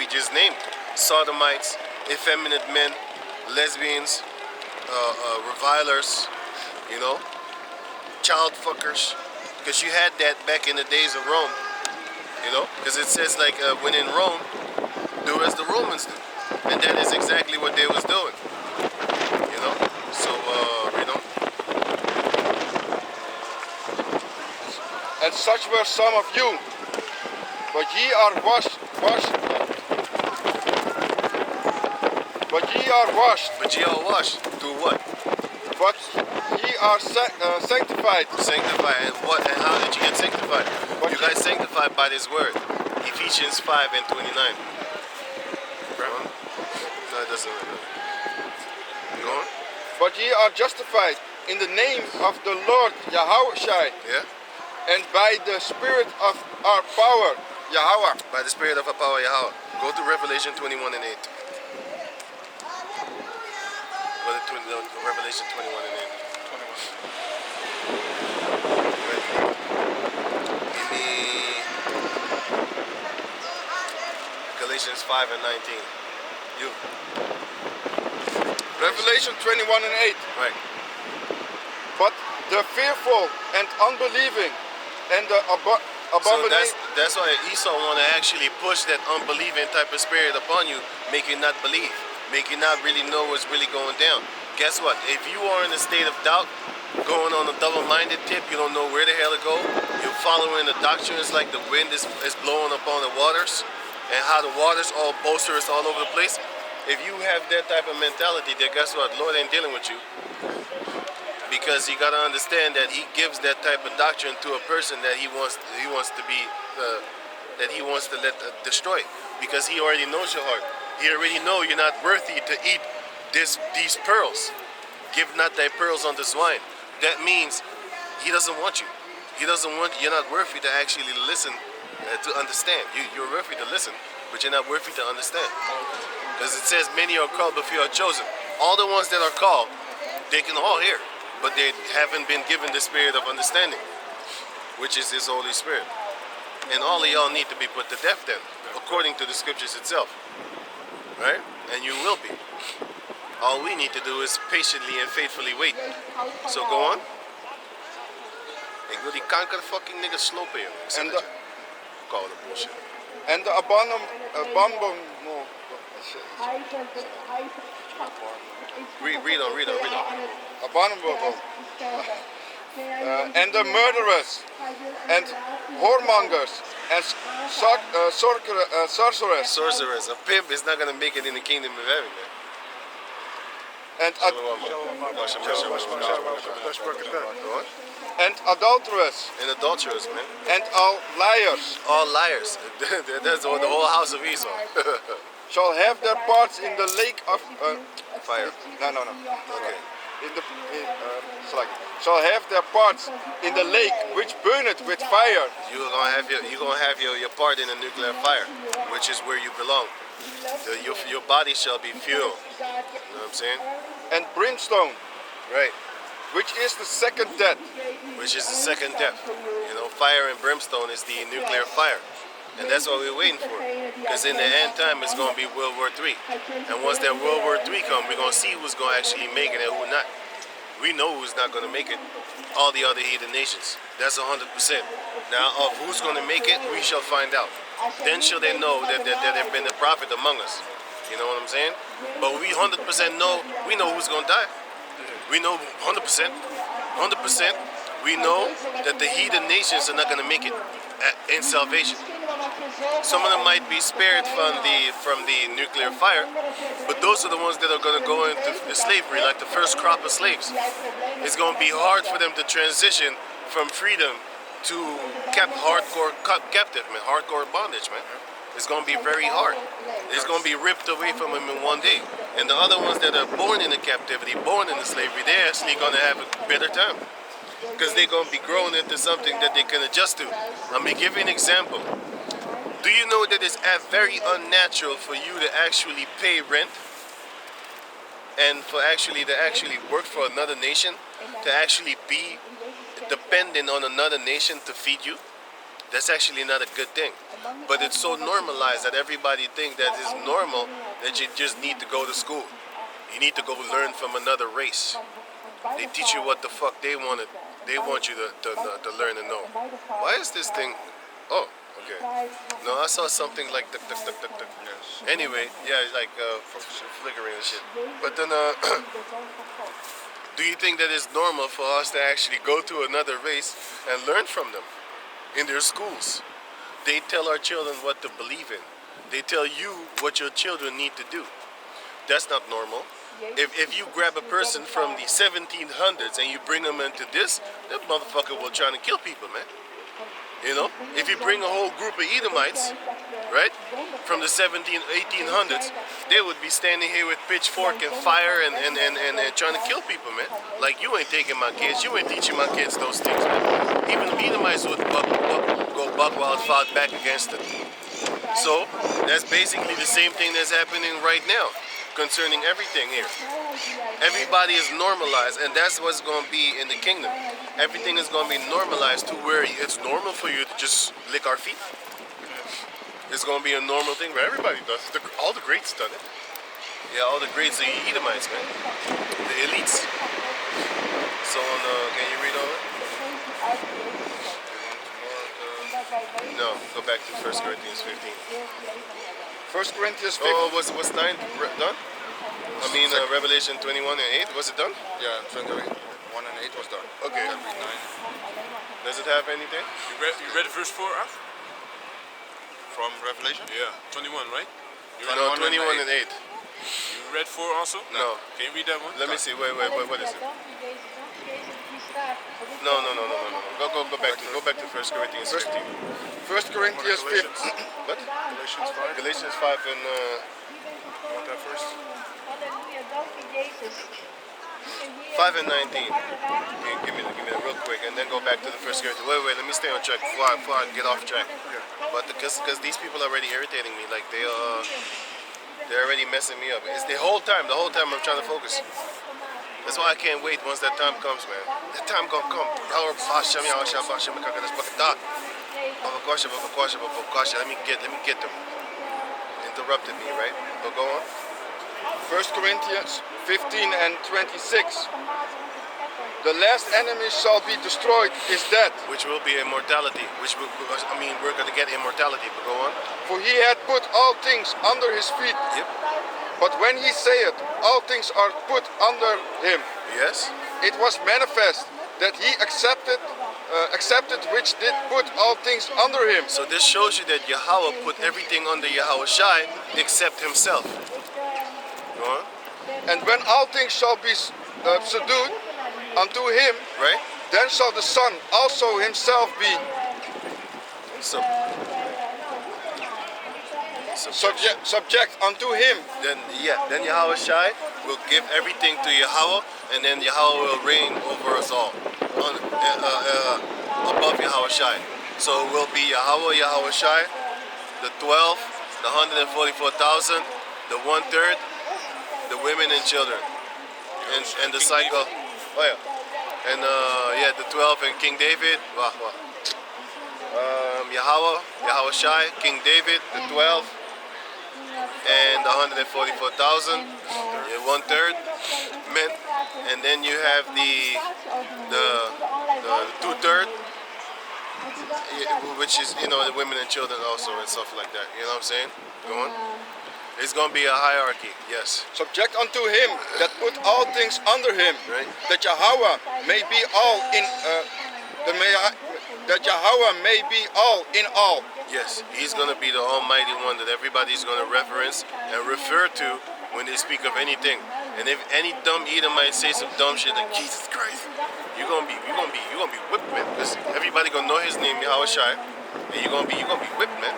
just named: sodomites, effeminate men, lesbians, revilers, child fuckers. Because you had that back in the days of Rome, because it says like when in Rome, do as the Romans do, and that is exactly what they was doing. So And such were some of you. But ye are washed. But ye are washed. But ye are washed through what? But ye are sanctified. Sanctified. And what? And how did you get sanctified? You guys sanctified by this word. Ephesians 5:29. No, it doesn't matter. Go on. But ye are justified in the name of the Lord Yahushua. Yeah? And by the Spirit of our power, Yahweh. By the Spirit of our power, Yahweh. Go to Revelation 21 and 8. Go to Revelation 21 and 8. Give me Galatians 5 and 19. You. Revelation 21 and 8. Right. But the fearful and unbelieving and the So abomination. that's why Esau want to actually push that unbelieving type of spirit upon you, make you not believe, make you not really know what's really going down. Guess what? If you are in a state of doubt, going on a double-minded tip, you don't know where the hell to go, you're following the doctrines like the wind is blowing upon the waters, and how the waters all boisterous all over the place. If you have that type of mentality, then guess what? Lord ain't dealing with you. Because you gotta understand that He gives that type of doctrine to a person that He wants to let destroy, because He already knows your heart. He already know you're not worthy to eat these pearls. Give not thy pearls unto swine. That means He doesn't want you. You're not worthy to actually listen, to understand. You're worthy to listen, but you're not worthy to understand. Because it says many are called, but few are chosen. All the ones that are called, they can all hear, but they haven't been given the spirit of understanding, which is His Holy Spirit. And all of y'all need to be put to death then, according to the scriptures itself. Right? And you will be. All we need to do is patiently and faithfully wait. So go on. Ik wil die kanker fucking nigga slopen, joh. And the, call it bullshit. and the abominable. No. Read on. Abominable. and the murderers, and whoremongers, and sorcerers, Sorcerers. A pimp is not gonna make it in the kingdom of heaven, man. and What? and adulterers, And adulterers, man. and all liars All liars. That's the whole house of Esau. shall have their parts in the lake of Fire. no. Okay. Sorry. Shall have their parts in the lake which burneth with fire, You're gonna have your part in the nuclear fire, which is where you belong. Your body shall be fuel. You know what I'm saying? and brimstone, Right. which is the second death. Which is the second death. You know, fire and brimstone is the nuclear fire. And that's what we're waiting for. Because in the end time, it's going to be World War III. And once that World War III comes, we're going to see who's going to actually make it and who not. We know who's not going to make it. All the other heathen nations. That's 100%. Now, of who's going to make it, we shall find out. Then shall they know that there been a prophet among us. You know what I'm saying? But we 100% know, we know who's going to die. We know 100%. 100%. We know that the heathen nations are not going to make it in salvation. Some of them might be spared from the nuclear fire, but those are the ones that are going to go into slavery, like the first crop of slaves. It's going to be hard for them to transition from freedom to hardcore captive, man, hardcore bondage, man. It's going to be very hard. It's going to be ripped away from them in one day. And the other ones that are born into captivity, born into slavery, they're actually going to have a better time. Because they're going to be grown into something that they can adjust to. Let me give you an example. Do you know that it's very unnatural for you to actually pay rent and for actually to work for another nation, to actually be dependent on another nation to feed you? That's actually not a good thing. But it's so normalized that everybody thinks that it's normal that you just need to go to school. You need to go learn from another race. They teach you what the fuck they want you to learn and know. Why is this thing? Oh, okay. No, I saw something like tuk tuk tuk tuk tuk. Anyway, yeah, it's like flickering and shit. But then, do you think that it's normal for us to actually go to another race and learn from them in their schools? They tell our children what to believe in. They tell you what your children need to do. That's not normal. If you grab a person from the 1700s and you bring them into this, that motherfucker will try to kill people, man. You know, if you bring a whole group of Edomites, right, from the 1800s, they would be standing here with pitchfork and fire and trying to kill people, man. Like, you ain't taking my kids, you ain't teaching my kids those things, man. Even the Edomites would go buck wild, fought back against it. So, that's basically the same thing that's happening right now concerning everything here. Everybody is normalized, and that's what's going to be in the kingdom. Everything is going to be normalized to where it's normal for you to just lick our feet. It's going to be a normal thing where everybody does it. All the greats done it. Yeah, all the greats are Edomites, man. The elites. So, can you read all that? No, go back to 1 Corinthians 15. 1 Corinthians 15. Oh, was 9 done? I mean, Revelation 21 and 8, was it done? Yeah, 21 and 8 was done. Okay. Can read 9. Does it have anything? You read verse 4, Af? From Revelation? Yeah, 21, right? You read, No, 21 and 8. you read 4 also? No. Can you read that one? Let me see. Wait, what is it? No. Go back to 1 Corinthians 15. 1 Corinthians 15. What? Galatians 5. Galatians 5 and Want that first? 5 and 19. Give me that real quick, and then go back to the 1 Corinthians. Wait, let me stay on track before I get off track. But because these people are already irritating me, like they're already messing me up. It's the whole time I'm trying to focus. That's why I can't wait once that time comes, man. That time gonna come. Let me get them. Interrupted me, right? But go on. 1 Corinthians 15 and 26. The last enemy shall be destroyed is death. Which will be immortality. We're gonna get immortality. But go on. For he had put all things under his feet. Yep. But when he saith, all things are put under him, Yes. it was manifest that he accepted which did put all things under him. So this shows you that Yahweh put everything under Yahweh Shai except himself. Go on. And when all things shall be subdued unto him, Right? then shall the Son also himself be So, subject unto him. then Yahweh Shai will give everything to Yahweh, and then Yahweh will reign over us all, above Yahweh Shai. So it will be Yahweh Shai, the 12, the 144,000, the 1/3, the women and children, and the cycle. Oh yeah, and the 12 and King David. Yahweh Shai, King David, the 12, and the 144,000, 1/3 men, and then you have the 2/3, which is the women and children also and stuff like that. You know what I'm saying? Go on. It's gonna be a hierarchy. Yes. Subject unto him that put all things under him, Right. that Yahweh may be all in that Yahweh may be all in all. Yes, he's going to be the almighty one that everybody's going to reference and refer to when they speak of anything. And if any dumb Edomite say some dumb shit like Jesus Christ, you're gonna be whipped, man. Because everybody gonna know his name, Yahweh Shai, and you're gonna be whipped, man.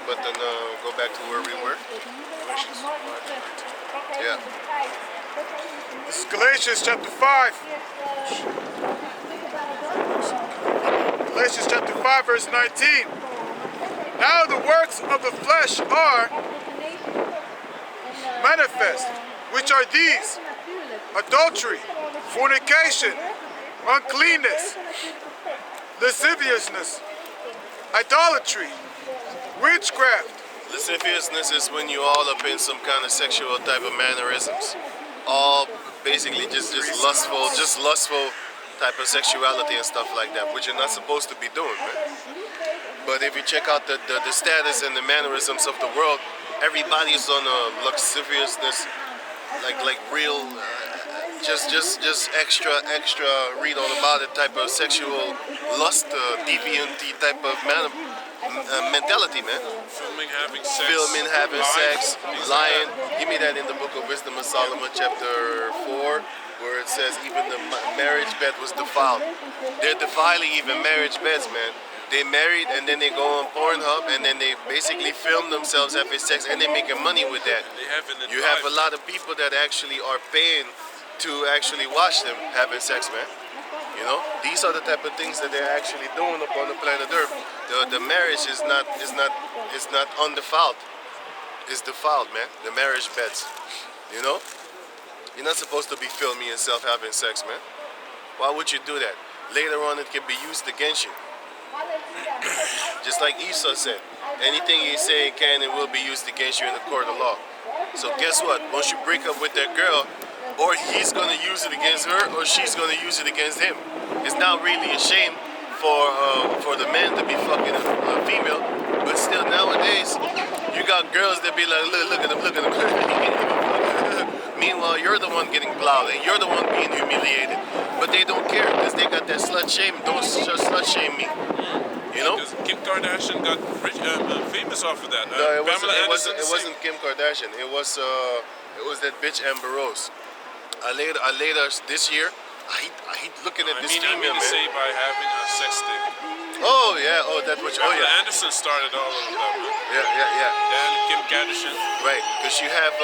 But then go back to where we were. Yeah. This is Galatians chapter 5. Galatians chapter 5, verse 19. Now the works of the flesh are manifest, which are these: adultery, fornication, uncleanness, lasciviousness, idolatry, witchcraft. Lasciviousness is when you all up in some kind of sexual type of mannerisms. All basically just lustful type of sexuality and stuff like that, which you're not supposed to be doing, man. But if you check out the status and the mannerisms of the world, everybody's on a lasciviousness, like real, just extra read all about it type of sexual lust, deviant type of mentality, man. Filming, having sex, Lying. Give me that in the book of Wisdom of Solomon, chapter 4, where it says even the marriage bed was defiled. They're defiling even marriage beds, man. They married and then they go on Pornhub and then they basically film themselves having sex and they're making money with that. You have a lot of people that actually are paying to actually watch them having sex, man. These are the type of things that they're actually doing upon the planet Earth. The marriage is not undefiled. It's defiled, man. The marriage beds. You're not supposed to be filming yourself having sex, man. Why would you do that? Later on, it can be used against you. Just like Esau said, anything you say can and will be used against you in the court of law. So guess what? Once you break up with that girl, or he's going to use it against her, or she's going to use it against him. It's not really a shame for the man to be fucking a female, but still nowadays, you got girls that be like, look at him. Meanwhile, you're the one getting plowed and you're the one being humiliated. But they don't care because they got that slut shame. Don't slut shame me. Because Kim Kardashian got famous off of that. No, it wasn't Kim Kardashian. It was that bitch Amber Rose. I later this year, I hate looking at this female, man. Say by having a sex thing. Oh yeah, that's what. Pamela Anderson started all of that, man. Yeah. Then Kim Kardashian. Right, because you have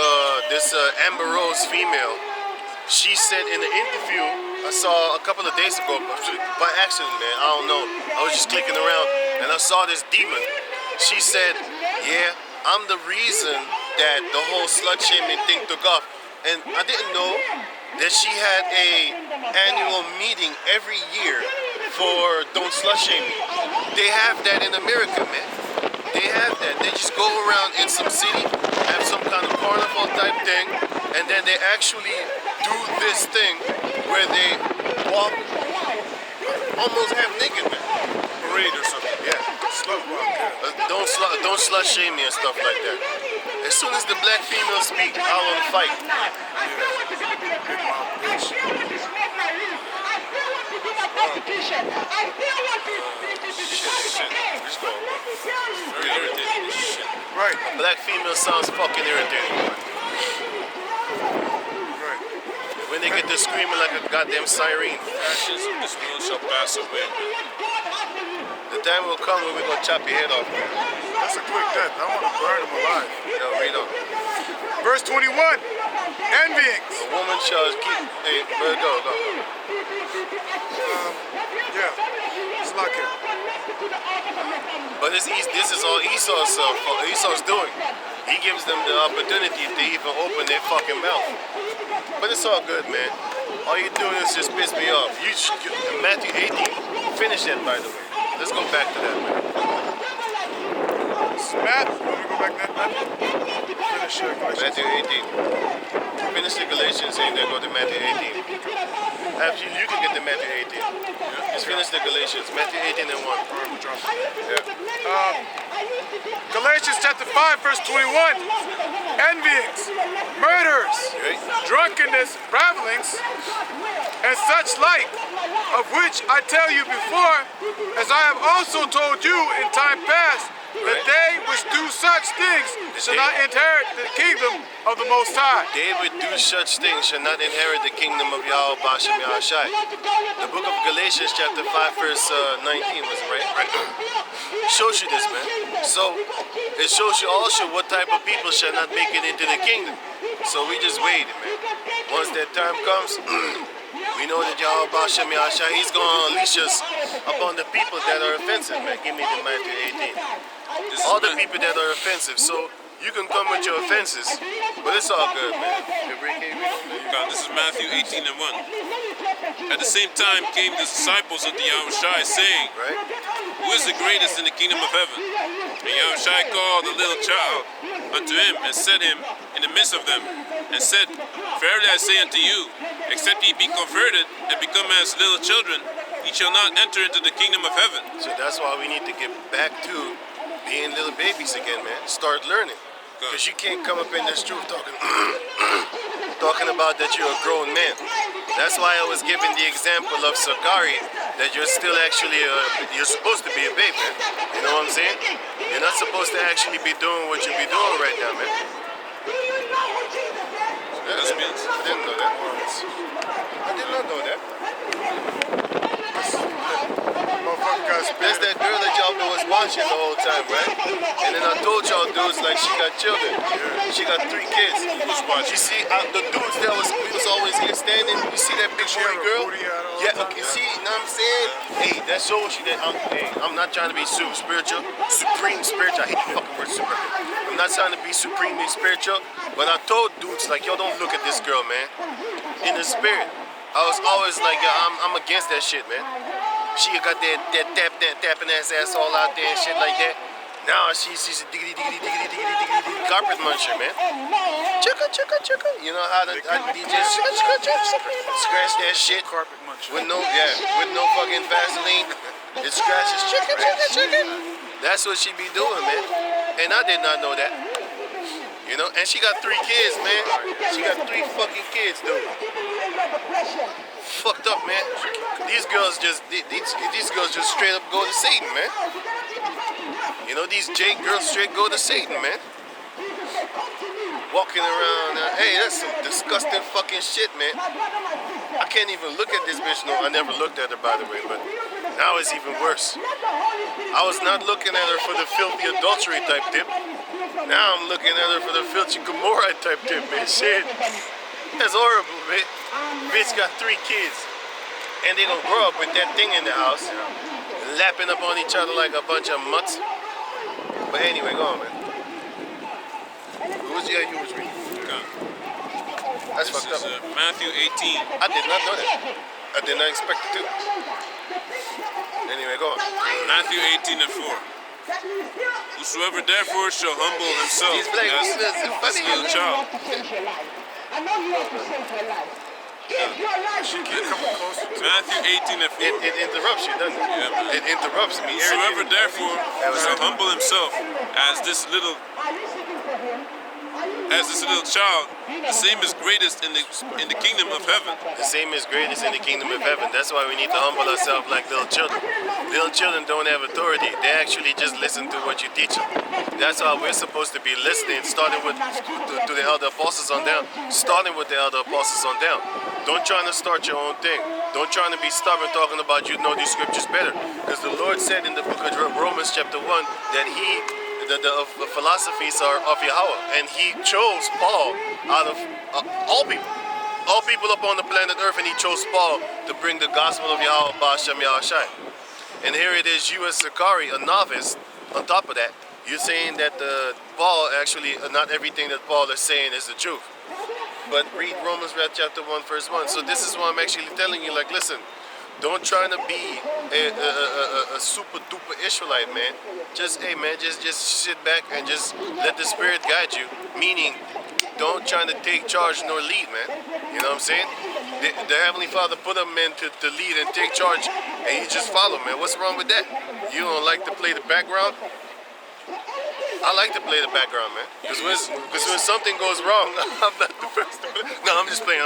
this Amber Rose female. She said in an interview I saw a couple of days ago, by accident, man. I don't know. I was just clicking around and I saw this demon. She said, "Yeah, I'm the reason that the whole slut shaming thing took off." And I didn't know that she had a annual meeting every year for Don't Slut Shame Me. They have that in America, man. They have that. They just go around in some city, have some kind of carnival type thing, and then they actually do this thing where they walk almost half naked, man. Parade or something. Yeah. Slut walk. Don't slut shame me and stuff like that. As soon as the black female speak, I want to fight. Just go. Very irritating as shit. Right, Black female sounds fucking irritating. right. When they get to screaming like a goddamn siren. Ashes of this world shall pass away. The time will come when we're gonna chop your head off, man. That's a quick death. I want to burn him alive. Yo, read on. Verse 21. Envyings. A woman shall keep. Hey, go. Yeah. It's like it. But this is all Esau's doing. He gives them the opportunity to even open their fucking mouth. But it's all good, man. All you're doing is just piss me off. Matthew 18. Finish that, by the way. Let's go back to that, man. Matt, let me go back to that. Finish Galatians. Matthew 18. Finish the Galatians and then go to Matthew 18. Actually, you can get to Matthew 18. Just finish the Galatians. Matthew 18 and 1. Yeah. Galatians chapter 5, verse 21. Envyings, murders, Okay? drunkenness, ravelings, and such like, of which I tell you before, as I have also told you in time past, that they which do such things shall not inherit the kingdom of the Most High. They would do such things shall not inherit the kingdom of Yahweh Bashem Yahashai. The book of Galatians chapter 5 verse 19 was right? Shows you this, man. So it shows you also what type of people shall not make it into the kingdom. So we just waiting, man. Once that time comes, we know that Yahweh Bashem Yahashai, he's going to unleash us upon the people that are offensive, man. Give me the Matthew 18. All the people that are offensive. So you can come with your offenses, but it's all good, man. God, this is Matthew 18 and 1. At the same time came the disciples of the Yahushai, saying, Right? Who is the greatest in the kingdom of heaven? And Yahushai called a little child unto him, and set him in the midst of them, and said, Verily I say unto you, except ye be converted and become as little children, ye shall not enter into the kingdom of heaven. So that's why we need to get back to being little babies again, man. Start learning. Because you can't come up in this truth talking talking about that you're a grown man. That's why I was giving the example of Sakari, that you're still actually you're supposed to be a baby, man. You know what I'm saying? You're not supposed to actually be doing what you be doing right now, man. Lesbians? I didn't know that. I did not know that. Motherfucker got There's that girl that y'all was watching the whole time, right? And then I told y'all dudes like she got children. She got 3 kids. You see the dudes that was always here standing. You see that big booty girl? Yeah. Okay. See, you know what I'm saying? Hey, that shows you that I'm not trying to be spiritual, supreme spiritual. I hate the fucking word super. I'm not trying to be supremely spiritual, but I told dudes like, yo, don't look at this girl, man. In the spirit, I was always like, I'm against that shit, man. She got that tapping ass all out there and shit like that. Now she's a diggity carpet muncher, man. Chugga. You know how the DJs scratch that shit carpet muncher. with no fucking Vaseline. It scratches chugga. That's what she be doing, man. And I did not know that. You know, and she got 3 kids, man. She got 3 fucking kids, dude. Fucked up, man. These girls just straight up go to Satan, man. You know, these J girls straight go to Satan, man. Walking around, hey, that's some disgusting fucking shit, man. I can't even look at this bitch. No, I never looked at her, by the way, but now it's even worse. I was not looking at her for the filthy adultery type tip. Now I'm looking at her for the filthy Gomorrah type tip, man. Shit. That's horrible, man. Bitch got 3 kids. And they gonna grow up with that thing in the house, lapping up on each other like a bunch of mutts. But anyway, go on, man. Who was you was reading? That's This fucked is up. Matthew 18. I did not know that. I did not expect it to. Anyway, go on. Matthew 18 and 4. Whosoever therefore shall humble himself These black as people is this funny. little child. I know you have to save her life. If your life should be Matthew 18 and 4. It interrupts you, doesn't it? Yeah, man. It interrupts me. Whosoever Irritates me. therefore shall humble himself as this little Are you seeking for him? Are you as this little child, the same is greatest in the kingdom of heaven. The same is greatest in the kingdom of heaven. That's why we need to humble ourselves like little children. Little children don't have authority. They actually just listen to what you teach them. That's how we're supposed to be listening, starting with to the elder apostles on down. Starting with the elder apostles on down. Don't try to start your own thing. Don't try to be stubborn talking about you know these scriptures better. Because the Lord said in the book of Romans chapter 1 that the philosophies are of Yahweh, and He chose Paul out of all people upon the planet Earth, and He chose Paul to bring the gospel of Yahweh Ba'ashem Yahushai. And here it is, you as Sakari, a novice. On top of that, you're saying that Paul actually not everything that Paul is saying is the truth. But read Romans chapter 1 verse 1. So this is what I'm actually telling you. Like, listen. Don't try to be a super duper Israelite, man. Just, hey, man, just sit back and just let the Spirit guide you. Meaning, don't try to take charge nor lead, man. You know what I'm saying? The Heavenly Father put a man to lead and take charge, and you just follow, man. What's wrong with that? You don't like to play the background? I like to play the background, man. Because when something goes wrong, I'm not the first to play. No, I'm just playing.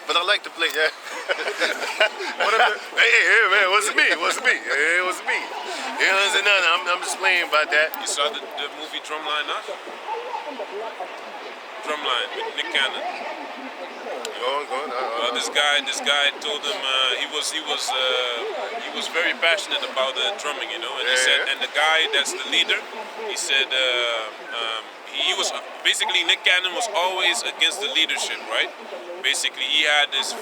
But I like to play, yeah. Hey, man, what's me? Hey, what's me? You know what I'm saying? No, I'm just playing about that. You saw the movie Drumline, huh? Drumline with Nick Cannon. Go on. This guy told him he was very passionate about the drumming, you know, and he said, and the guy that's the leader, he said he was basically Nick Cannon was always against the leadership, right? Basically, he had this.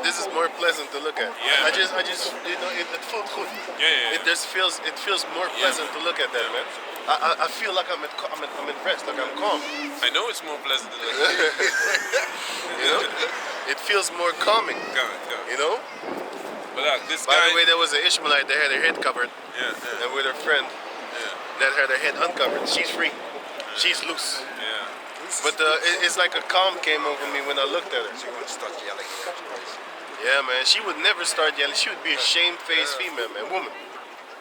This is more pleasant to look at. Yeah. I just you know it feels good. Yeah. It feels more pleasant to look at that, man. I feel like I'm at rest, like I'm calm. I know it's more pleasant to look at. You know, it feels more calming. You know. But this By guy. the way, there was an Ishmaelite that had her head covered, Yeah. and with her friend that had her head uncovered. She's free. She's loose. Yeah. But it's like a calm came over me when I looked at her. She won't start yelling at that place. Yeah, man. She would never start yelling. She would be a shamefaced female, man. Woman.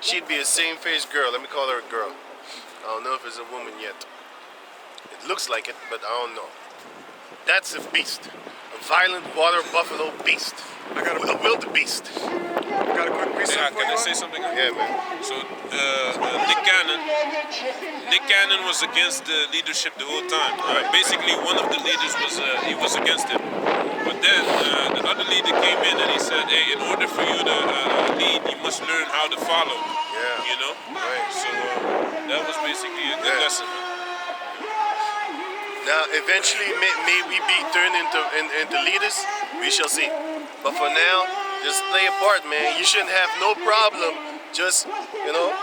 She'd be a same-faced girl. Let me call her a girl. I don't know if it's a woman yet. It looks like it, but I don't know. That's a beast. A violent water buffalo beast. A wildebeest. I got a quick reset for Can I you. say something? Yeah, man. So Nick Cannon was against the leadership the whole time. Basically, one of the leaders was against him. But then the other leader came in and he said, "Hey, in order for you to lead, you must learn how to follow." Yeah. You know. Right. So that was basically a good lesson. Now, eventually, may we be turned into leaders. We shall see. But for now, just play a part, man. You shouldn't have no problem just, you know,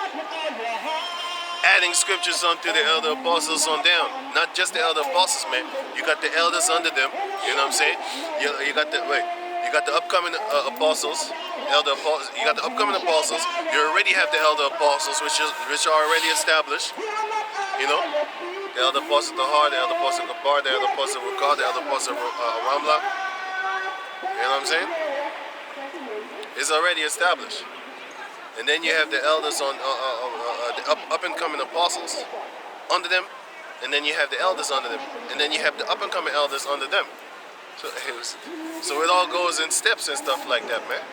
adding scriptures onto the elder apostles on down. Not just the elder apostles, man. You got the elders under them. You know what I'm saying? You got the upcoming apostles, elder apostles. You got the upcoming apostles. You already have the elder apostles, which are already established. You know, the elder apostle Tahar, the elder apostle Gabar, the elder apostle Rukar, the elder apostle Ramla. You know what I'm saying? It's already established. And then you have the elders on the up and coming apostles under them, and then you have the elders under them, and then you have the up and coming elders under them. So it all goes in steps and stuff like that, man.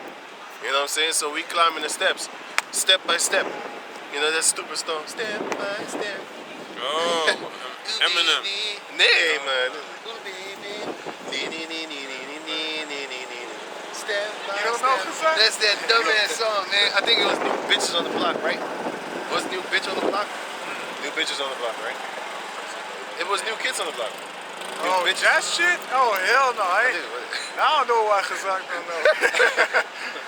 You know what I'm saying? So we climbing the steps, step by step. You know that stupid song, step by step. Oh, Eminem. Nay, man. You don't know what's that? That's that dumbass song, man. I think it was New Bitches on the Block, right? Was New Bitch on the Block? New Bitches on the Block, right? It was New Kids on the Block. New Oh, Bitches. that shit? Oh, hell no. I don't know why gezakt don't know.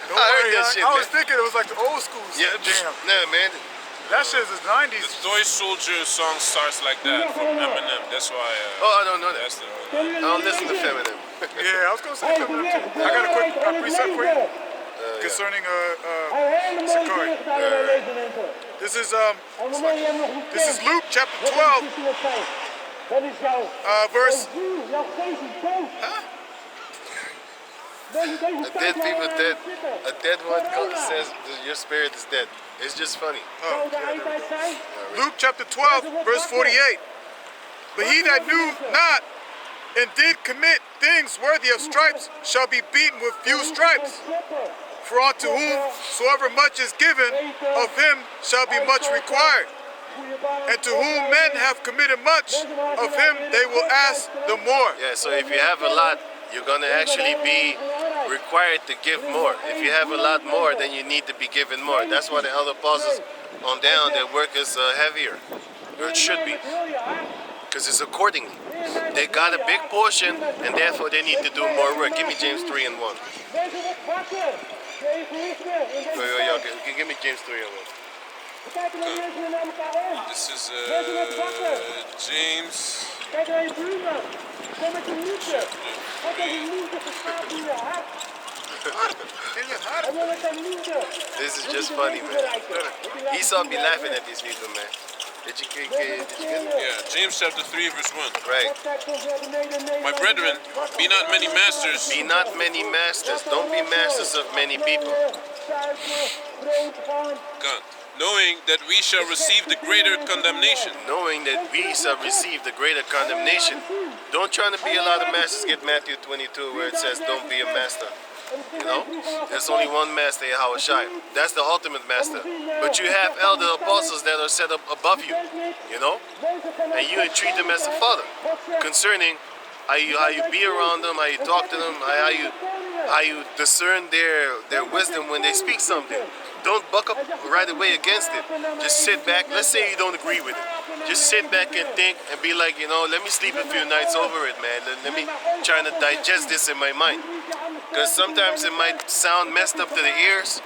Don't I heard worry, that shit, I was man. thinking it was like the old school Yeah, jam. nah, man. That shit is the 90s. The Toy Soldier song starts like that from Eminem. That's why. Oh, I don't know that. That's the. I don't listen to Feminine. Yeah, I was gonna say something too. I got a quick preset for you concerning Sakari. This is Luke chapter 12, verse. A dead people dead. A dead one says your spirit is dead. It's just funny. Luke chapter 12, verse 48. But he that knew not and did commit things worthy of stripes shall be beaten with few stripes. For unto whomsoever much is given, of him shall be much required. And to whom men have committed much, of him they will ask the more. Yeah, so if you have a lot, you're going to actually be required to give more. If you have a lot more, then you need to be given more. That's why the elder apostles on down, their work is heavier, or it should be, because it's accordingly. They got a big portion, and therefore they need to do more work. Give me James 3 and 1. Yo, give me James 3 and 1. This is James. This is just funny, man. Esau be laughing at these people, man. Did you get it? Yeah, James chapter 3, verse 1. Right. My brethren, be not many masters. Be not many masters. Don't be masters of many people. God, knowing that we shall receive the greater condemnation. Knowing that we shall receive the greater condemnation. Don't try to be a lot of masters. Get Matthew 22 where it says don't be a master. You know, there's only one master, Yahushua. That's the ultimate master. But you have elder apostles that are set up above you, you know, and you treat them as a father. Concerning how you be around them, how you talk to them, how you discern their wisdom when they speak something. Don't buck up right away against it. Just sit back. Let's say you don't agree with it. Just sit back and think and be like, you know, let me sleep a few nights over it, man. Let me try to digest this in my mind. Because sometimes it might sound messed up to the ears,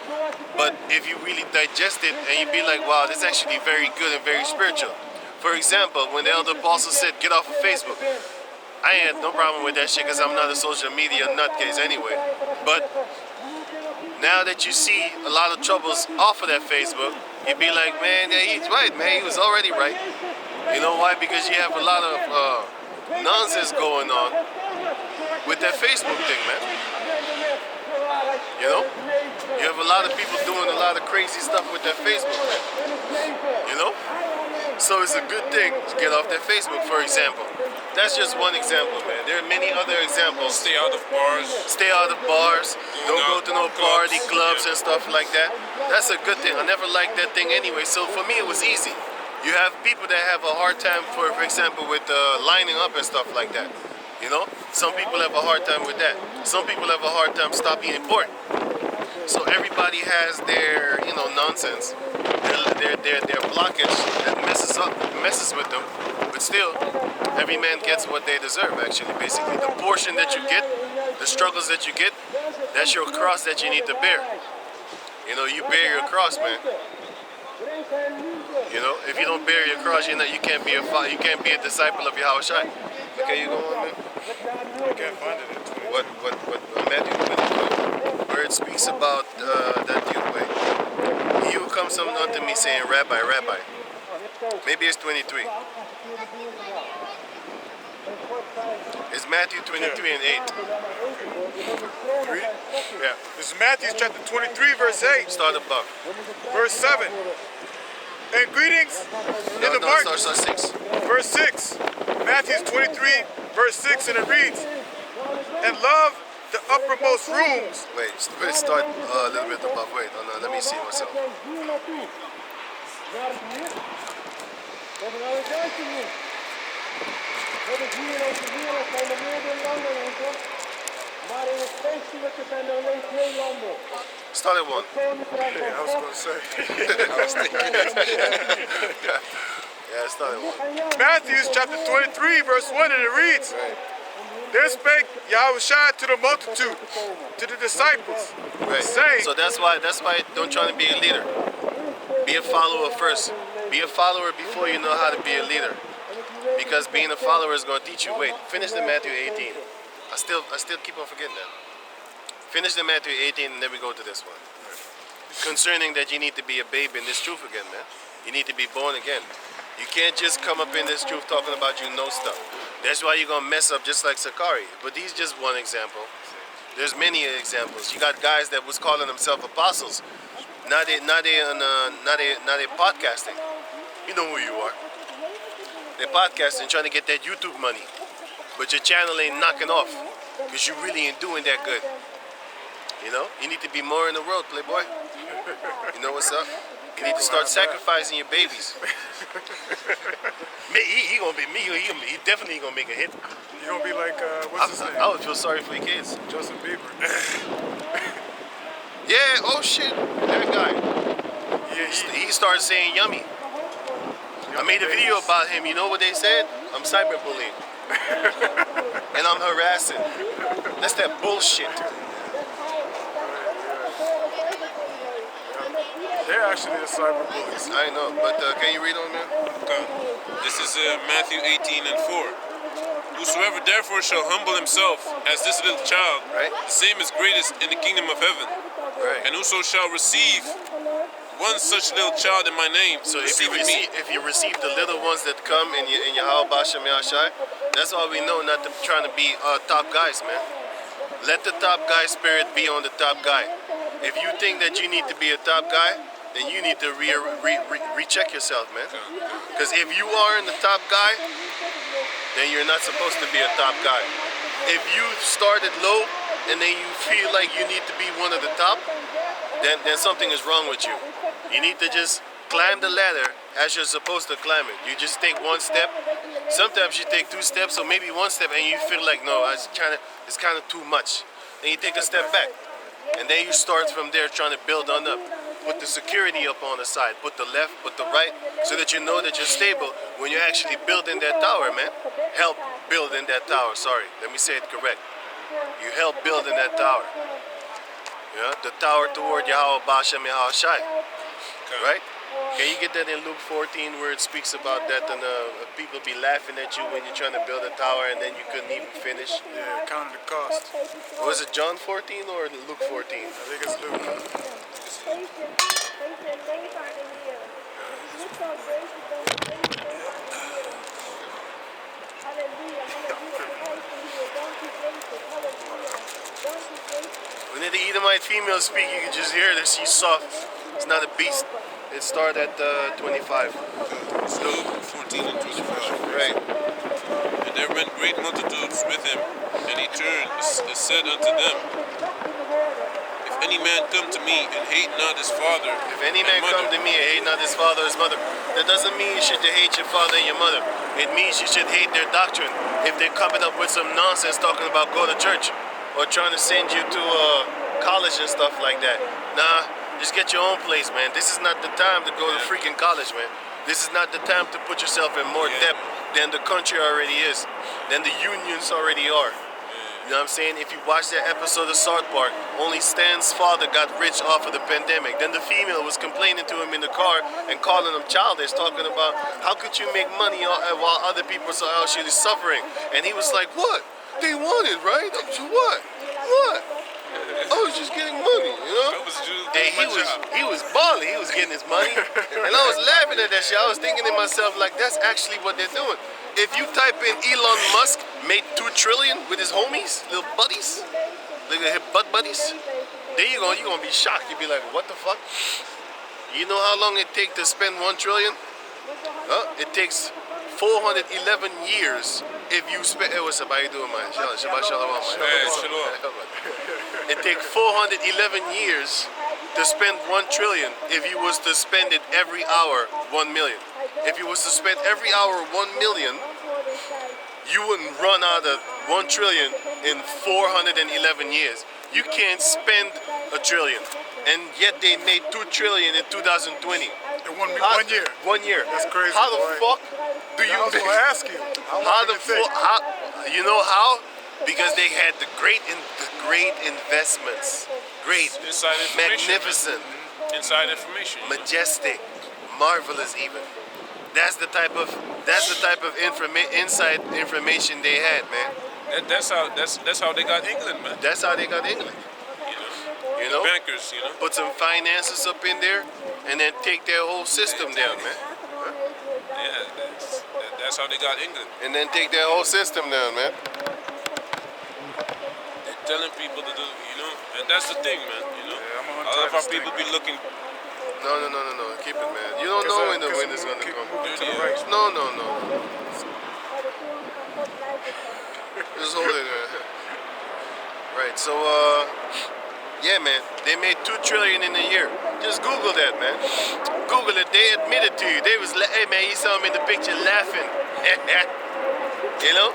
but if you really digest it and you be like, wow, this is actually very good and very spiritual. For example, when the elder apostle said, get off of Facebook, I had no problem with that shit because I'm not a social media nutcase anyway. But now that you see a lot of troubles off of that Facebook, you'd be like, man, yeah, he's right, man. He was already right. You know why? Because you have a lot of nonsense going on with that Facebook thing, man. You know? You have a lot of people doing a lot of crazy stuff with their Facebook, man. You know? So it's a good thing to get off their Facebook, for example. That's just one example, man. There are many other examples. Stay out of bars. Stay out of bars. Don't go to no party clubs Yeah. and stuff like that. That's a good thing. I never liked that thing anyway. So for me, it was easy. You have people that have a hard time, for example, with lining up and stuff like that. You know, some people have a hard time with that. Some people have a hard time stopping eating pork. So everybody has their, you know, nonsense, their blockage that messes with them. But still, every man gets what they deserve. Actually, basically, the portion that you get, the struggles that you get, that's your cross that you need to bear. You know, you bear your cross, man. You know, if you don't bear your cross, you can't be a disciple of Yahushua. Okay, you go on, man. I can't find it. What Matthew 22, where it speaks about that you wait. He who comes unto me saying, Rabbi, Rabbi. Maybe it's 23. It's Matthew 23 and 8. Read it. Yeah. This is Matthew chapter 23, verse 8. Start above. Verse 7. And greetings in the No, market. start 6. Verse 6. Matthew 23, verse 6, and it reads, and love the uppermost rooms. Wait, start a little bit above. Wait, oh no, let me see myself. Start at 1. Yeah, I was going to say. Yeah, start at 1. Matthew chapter 23, verse 1, and it reads, then spake Yahushua to the multitude, to the disciples, Right. saying, So that's why don't try to be a leader. Be a follower first. Be a follower before you know how to be a leader. Because being a follower is going to teach you. Wait, finish the Matthew 18. I still keep on forgetting that. Finish the Matthew 18 and then we go to this one. Concerning that you need to be a babe in this truth again, man. You need to be born again. You can't just come up in this truth talking about you know stuff. That's why you're going to mess up just like Sakari. But he's just one example. There's many examples. You got guys that was calling themselves apostles. Now they podcasting. You know who you are. they're podcasting, trying to get that YouTube money. But your channel ain't knocking off because you really ain't doing that good. You know, you need to be more in the world, playboy. You know what's up? You need to start sacrificing your babies. He gonna be me. He definitely gonna make a hit. You're gonna be like, what's his name? I would feel sorry for your kids. Justin Bieber. Yeah. Oh shit. That guy. Yeah, He started saying yummy. I made a video about him. You know what they said? I'm cyberbullying. And I'm harassing. That's that bullshit. they're actually the cyberbullies. I know, but can you read on there? Okay. This is Matthew 18 and 4. Whosoever therefore shall humble himself as this little child, Right. the same is greatest in the kingdom of heaven. Right. And whoso shall receive one such little child in my name, So if you receive me. receive the little ones that come in your Halabasha Meashai, that's all we know, not to trying to be top guys, man. Let the top guy spirit be on the top guy. If you think that you need to be a top guy, then you need to recheck yourself, man. Because if you are in the top guy, then you're not supposed to be a top guy. If you started low and then you feel like you need to be one of the top, then something is wrong with you. You need to just climb the ladder as you're supposed to climb it. You just take one step. Sometimes you take two steps, or maybe one step, and you feel like, no, it's kind of too much. Then you take a step back, and then you start from there trying to build on up. Put the security up on the side, put the left, put the right, so that you know that you're stable when you're actually building that tower, man. Help building that tower, sorry, let me say it correct. You help building that tower. Yeah, the tower toward Yahweh Bashem Yahweh Shai. Right? Can you get that in Luke 14 where it speaks about that and people be laughing at you when you're trying to build a tower and then you couldn't even finish? Yeah, counting the cost. Was it John 14 or Luke 14? I think it's Luke. When the Edomite female speak, you can just hear that she's soft. It's not a beast. It started at 25. It's Luke 14 and 25. Right. And there went great multitudes with him, and he turned and said unto them, If any man come to me and hate not his father, If any man come to me and hate not his father or his mother, that doesn't mean you should hate your father and your mother. It means you should hate their doctrine. If they're coming up with some nonsense talking about go to church or trying to send you to college and stuff like that. Nah, just get your own place, man. This is not the time to go to freaking college, man. This is not the time to put yourself in more debt than the country already is, than the unions already are. You know what I'm saying? If you watch that episode of South Park, only Stan's father got rich off of the pandemic. Then the female was complaining to him in the car and calling him childish, talking about how could you make money while other people are actually suffering. And he was like, what? They wanted, right? What? What? I was just getting money, you know? He was balling. He was getting his money. And I was laughing at that shit. I was thinking to myself, like, that's actually what they're doing. If you type in Elon Musk made $2 trillion with his homies, little buddies, his butt buddies, there you go. You're going to be shocked. You'll be like, what the fuck? You know how long it takes to spend $1 trillion? It takes 411 years if you spend. Hey, what's up? How you doing, man? Shabbat shalom, man. It takes 411 years to spend $1 trillion if you was to spend it every hour 1 million. If you was to spend every hour 1 million, you wouldn't run out of 1 trillion in 411 years. You can't spend $1 trillion, and yet they made $2 trillion in 2020. In 1 year. 1 year. That's crazy. How the boy. fuck do you? I was gonna ask you. How the fuck? How? You know how? Because they had the great investments, great, Inside information. magnificent, inside information. majestic, marvelous even. That's the type of inside information they had, man. That's how they got England, man. That's how they got England. You know, Bankers, you know. put some finances up in there, and then take their whole system down, man. Yeah, that's how they got England. And then take their whole system down, man. They're telling people to do, you know, and that's the thing, man. You know, Yeah, I'm on a lot of our type of people stick, be looking No. Keep it, man. You don't know when the wind is gonna come. Moving to the Yeah. right. No. Just hold it, man. Right. So, yeah, man. They made 2 trillion in a year. Just Google that, man. Google it. They admitted to you. They was like, hey, man, you saw them in the picture laughing. You know?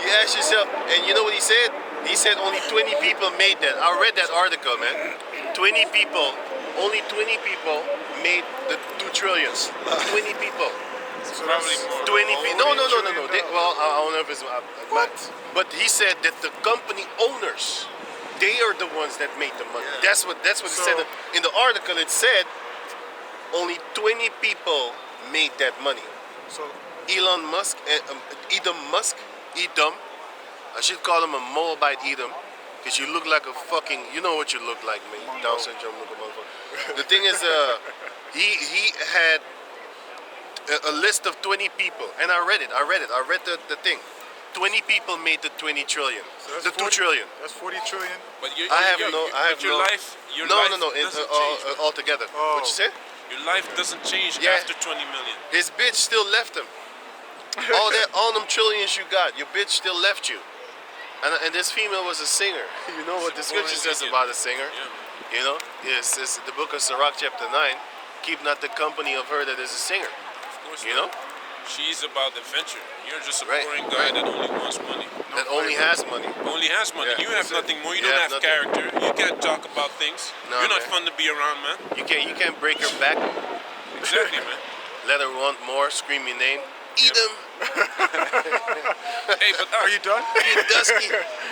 You ask yourself, and you know what he said? He said only 20 people made that. I read that article, man. 20 people, only 20 people made the 2 trillions. 20 people. So Probably that's more. 20 people. No. They, $40 well, I don't know if it's. But he said that the company owners, they are the ones that made the money. Yeah. That's what it So- said in the article. It said only 20 people made that money. So Elon Musk, Edom. I should call him a Moabite Edom, because you look like a fucking. You know what you look like, man. You Down syndrome looking motherfucker. The thing is, he had a list of 20 people, and I read it. I read the thing. 20 people made the 20 trillion. that's The 2 40 trillion. That's 40 trillion. But you, I have you- no. you- I have but your no. life, your no, life no. doesn't change. man. Altogether. Oh. What you say? Your life doesn't change Yeah. after 20 million. His bitch still left him. All them trillions you got, your bitch still left you. And this female was a singer. You know what the scripture says about a singer? Yeah. You know? Yes, it's the book of Sirach chapter 9. Keep not the company of her that is a singer. Of course You not. know? She's about adventure. You're just a Right, boring guy right. that only wants money. That only has money. Only has money. Yeah, You have that's it. nothing more. You You don't have have nothing. character. You can't talk about things. No, You're not man. fun to be around, man. You can't break her back. Exactly, man. Let her want more, scream your name. Edom, Hey, but Are you done?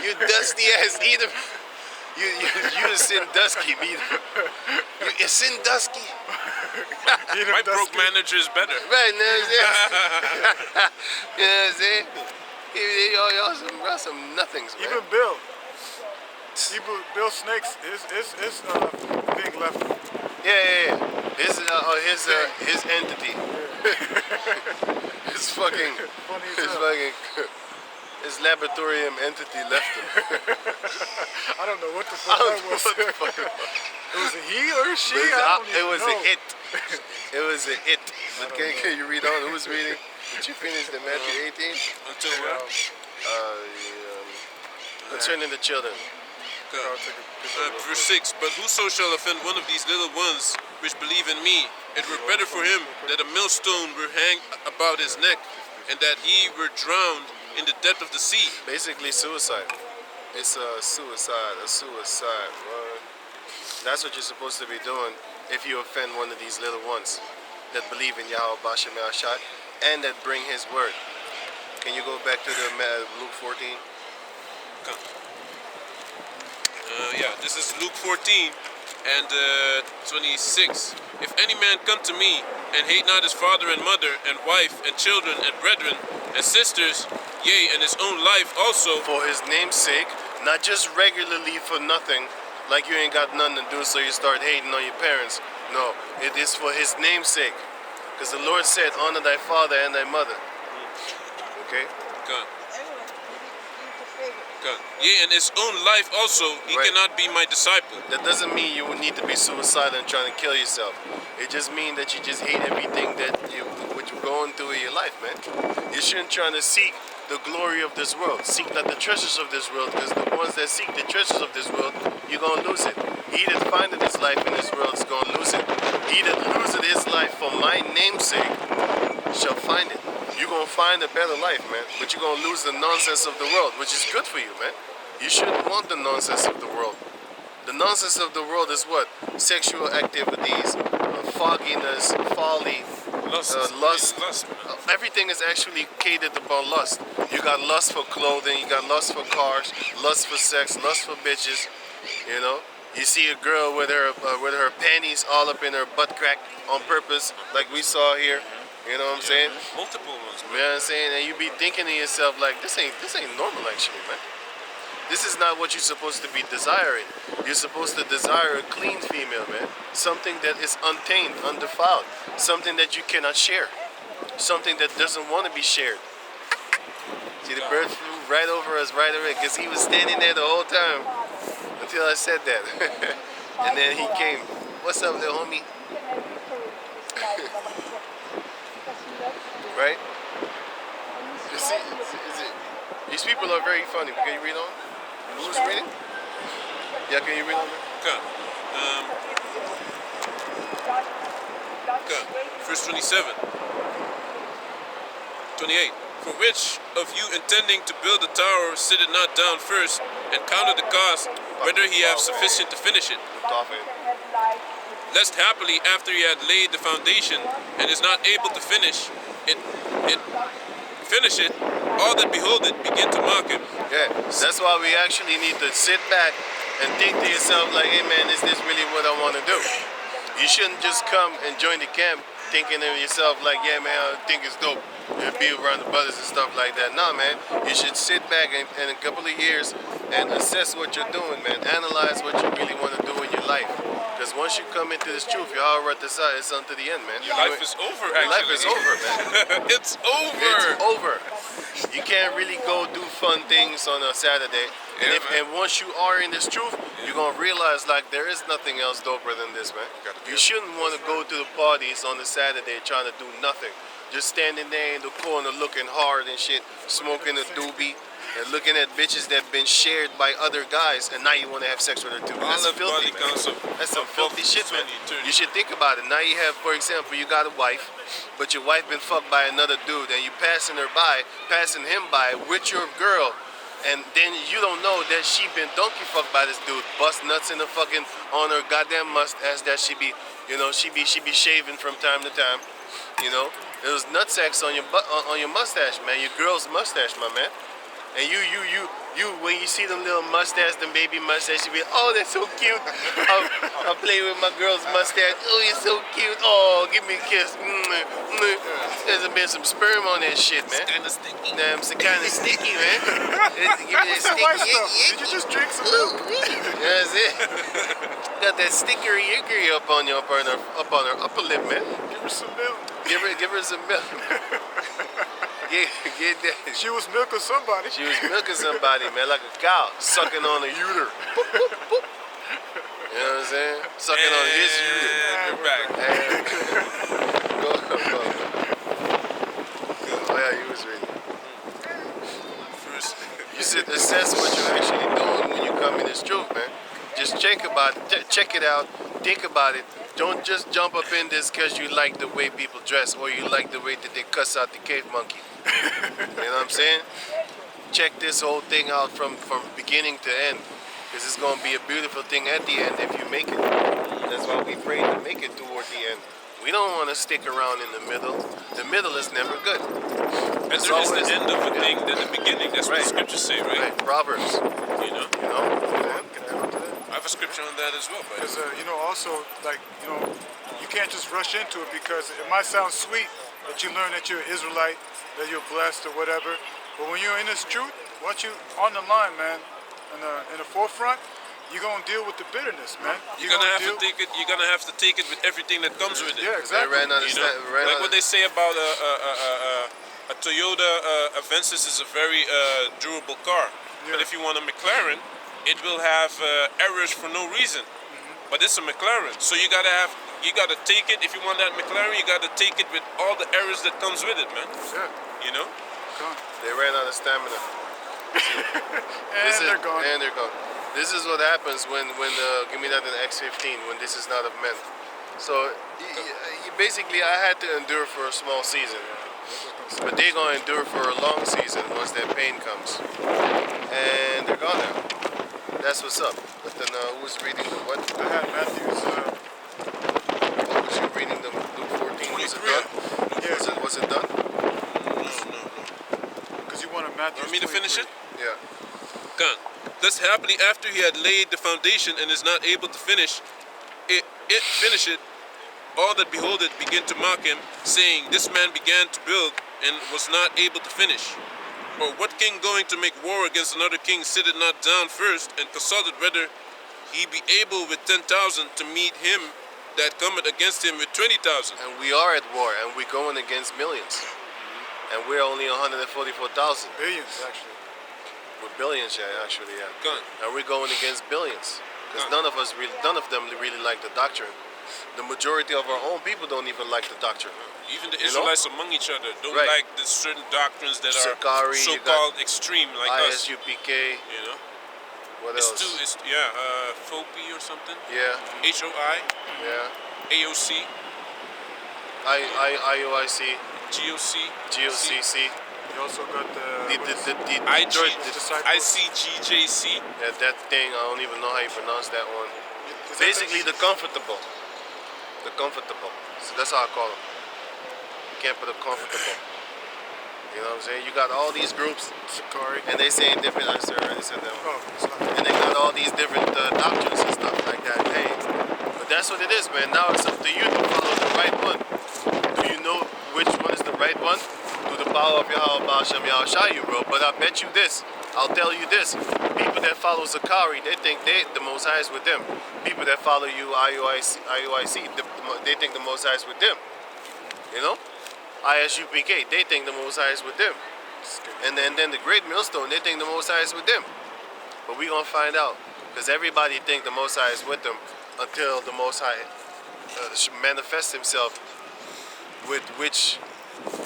you dusty ass Edom. You a Sandusky, Edom. You a Sandusky. my broke manager is better. Right, you know what I'm saying? You know what I'm saying? Y'all some nothings, man. Even Bill Snakes, his thing left. Yeah. His entity. his fucking, Funny as his hell. fucking, his laboratorium entity left him. I don't know what the I fuck don't that know was. what the fuck it was. It was a he or a she? It I don't even was know. a it. It was a it. But can you read on? Who was reading? Did you finish the Matthew 18? Until what? Concerning the children. Verse 6, but whoso shall offend one of these little ones which believe in me, it were better for him that a millstone were hanged about his neck, and that he were drowned in the depth of the sea. Basically suicide. It's a suicide. Word. That's what you're supposed to be doing if you offend one of these little ones that believe in Yahweh Bashem Yahshai and that bring his word. Can you go back to the Luke 14? Come. Yeah, this is Luke 14 and 26. If any man come to me and hate not his father and mother and wife and children and brethren and sisters, yea, and his own life also, For his name's sake, not just regularly for nothing, like you ain't got nothing to do so you start hating on your parents. No, it is for his name's sake. Because the Lord said, honor thy father and thy mother. Okay? come. Yea, and his own life also, he Right. cannot be my disciple. That doesn't mean you would need to be suicidal and trying to kill yourself. It just means that you just hate everything what you're going through in your life, man. You shouldn't try to seek the glory of this world. Seek not the treasures of this world, because the ones that seek the treasures of this world, you're going to lose it. He that findeth his life in this world is going to lose it. He that loseth his life for my name's sake shall find it. You're going to find a better life, man. But you're going to lose the nonsense of the world, which is good for you, man. You shouldn't want the nonsense of the world. The nonsense of the world is what? Sexual activities, fogginess, folly, Lust. lust. Lust, man. Everything is actually catered upon lust. You got lust for clothing, you got lust for cars, lust for sex, lust for bitches. You know, you see a girl with her panties all up in her butt crack on purpose, like we saw here. You know what I'm saying? Multiple ones, You man. know what I'm saying? And you be thinking to yourself like, this ain't normal actually, man. This is not what you're supposed to be desiring. You're supposed to desire a clean female, man. Something that is untamed, undefiled. Something that you cannot share. Something that doesn't want to be shared. See, the bird flew right over us, right away, because he was standing there the whole time until I said that. And then he came. What's up, little homie? Right? You see, these people are very funny. Can you read on? Who's reading? Yeah, can you read on? Okay. Okay. Verse 27. 28. For which of you intending to build a tower sitteth not down first and counted the cost, whether he have sufficient to finish it? Lest happily after he had laid the foundation and is not able to finish it, all that behold it begin to mock him. Yeah, that's why we actually need to sit back and think to yourself like, hey man, is this really what I want to do? You shouldn't just come and join the camp thinking to yourself like, yeah man, I think it's dope. And be around the brothers and stuff like that. No man, you should sit back in a couple of years and assess what you're doing, man. Analyze what you really want to do in your life. Because once you come into this truth, your hour at the side is unto the end, man. Your life is over, actually. Your life is over, man. It's over. It's over. You can't really go do fun things on a Saturday. And, Yeah, and once you are in this truth, you're going to realize like there is nothing else doper than this, man. You shouldn't want to go to the parties on the Saturday trying to do nothing. Just standing there in the corner looking hard and shit, smoking a doobie, and looking at bitches that been shared by other guys, and now you want to have sex with her too. That's filthy, man. That's some filthy shit, man. You should think about it. Now you have, for example, you got a wife, but your wife been fucked by another dude, and you passing him by with your girl, and then you don't know that she been donkey fucked by this dude, bust nuts in the fucking on her goddamn mustache that she be, you know, she be shaving from time to time, you know. There was nutsacks on your on your mustache, man. Your girl's mustache, my man. And you, when you see them little mustache, them baby mustache, you be, oh, they're so cute. I'll play with my girl's mustache. Oh, you're so cute. Oh, give me a kiss. There's been some sperm on that shit, man. It's kind of sticky. Damn, it's kind of sticky, man. Give me that sticky. Did you just drink some milk? That's it. Got that stickery yickery up on her upper lip, man. Give her some milk. Give her some milk. Get that. She was milking somebody. She was milking somebody, man, like a cow, sucking on a uter. You know what I'm saying? Sucking on his uter. And we're back. Oh yeah, you was reading. First, You should assess what you're actually doing when you come in this truth, man. Just check it out, think about it. Don't just jump up in this because you like the way people dress or you like the way that they cuss out the cave monkey. You know what I'm saying? Check this whole thing out from beginning to end, because it's going to be a beautiful thing at the end if you make it. That's why we pray to make it toward the end. We don't want to stick around in the middle. The middle is never good. and there is the end of a thing than the beginning. That's what the scriptures say, right? Proverbs. You know? You know? Can I have that? I have a scripture on that as well, but Because, also, like, you can't just rush into it because it might sound sweet that you learn that you're an Israelite, that you're blessed or whatever. But when you're in this truth, once you on the line, man, in the forefront, you're gonna deal with the bitterness, man. you're gonna have to take it. You're gonna have to take it with everything that comes with it. Yeah, exactly. Like what they say about a Toyota Avensis is a very durable car, but if you want a McLaren, it will have errors for no reason. But it's a McLaren, so you gotta take it. If you want that McLaren, you gotta take it with all the errors that comes with it, man. Yeah. You know? They ran out of stamina. They're gone. And they're gone. This is what happens when give me that in X15 when this is not of men. So basically, I had to endure for a small season, but they're gonna endure for a long season once that pain comes, and they're gone now. That's what's up. But then who's reading the what? I had Matthew's. What was you reading the Luke 14? Was it done? Yeah. Was it done? No. Because you wanted Matthew's. Want me to finish it? Yeah. Gone. Thus happily after he had laid the foundation and is not able to finish it, all that behold it begin to mock him, saying, This man began to build and was not able to finish. Or what king going to make war against another king sitteth not down first and consulted whether he be able with 10,000 to meet him that cometh against him with 20,000. And we are at war, and we're going against millions, and we're only 144,000. Billions, actually. We're billions, yeah, actually, yeah. Gone. And we're going against billions, because none of them really like the doctrine. the majority of our own people don't even like the doctrine. Even the You know? Israelites among each other don't Right. like the certain doctrines that are Sakari, you so-called extreme, like us. ISUPK. You know, What it's else? too, FOPI or something. Yeah, HOI, yeah. AOC, IOIC, GOC, GOCC. You also got the IG, disciples. ICGJC. Yeah, that thing, I don't even know how you pronounce that one. Is that Basically, the comfortable. The comfortable. So that's how I call them. Can't put a comfortable. You know what I'm saying? You got all these groups, Sakari. and they saying different. I already said that one. Oh, it's not. And they got all these different doctrines and stuff like that. Hey, but that's what it is, man. Now it's up to you to follow the right one. Do you know which one is the right one? Through the power of Yahweh Ba'ashem Yahushua, bro. But I bet you this. I'll tell you this. People that follow Zakari, they think the Most High is with them. People that follow you, IOIC, they think the Most High is with them. You know? ISUPK, they think the Most High is with them. And then the Great Millstone, they think the Most High is with them. But we gonna find out. Because everybody think the Most High is with them until the Most High manifests himself with which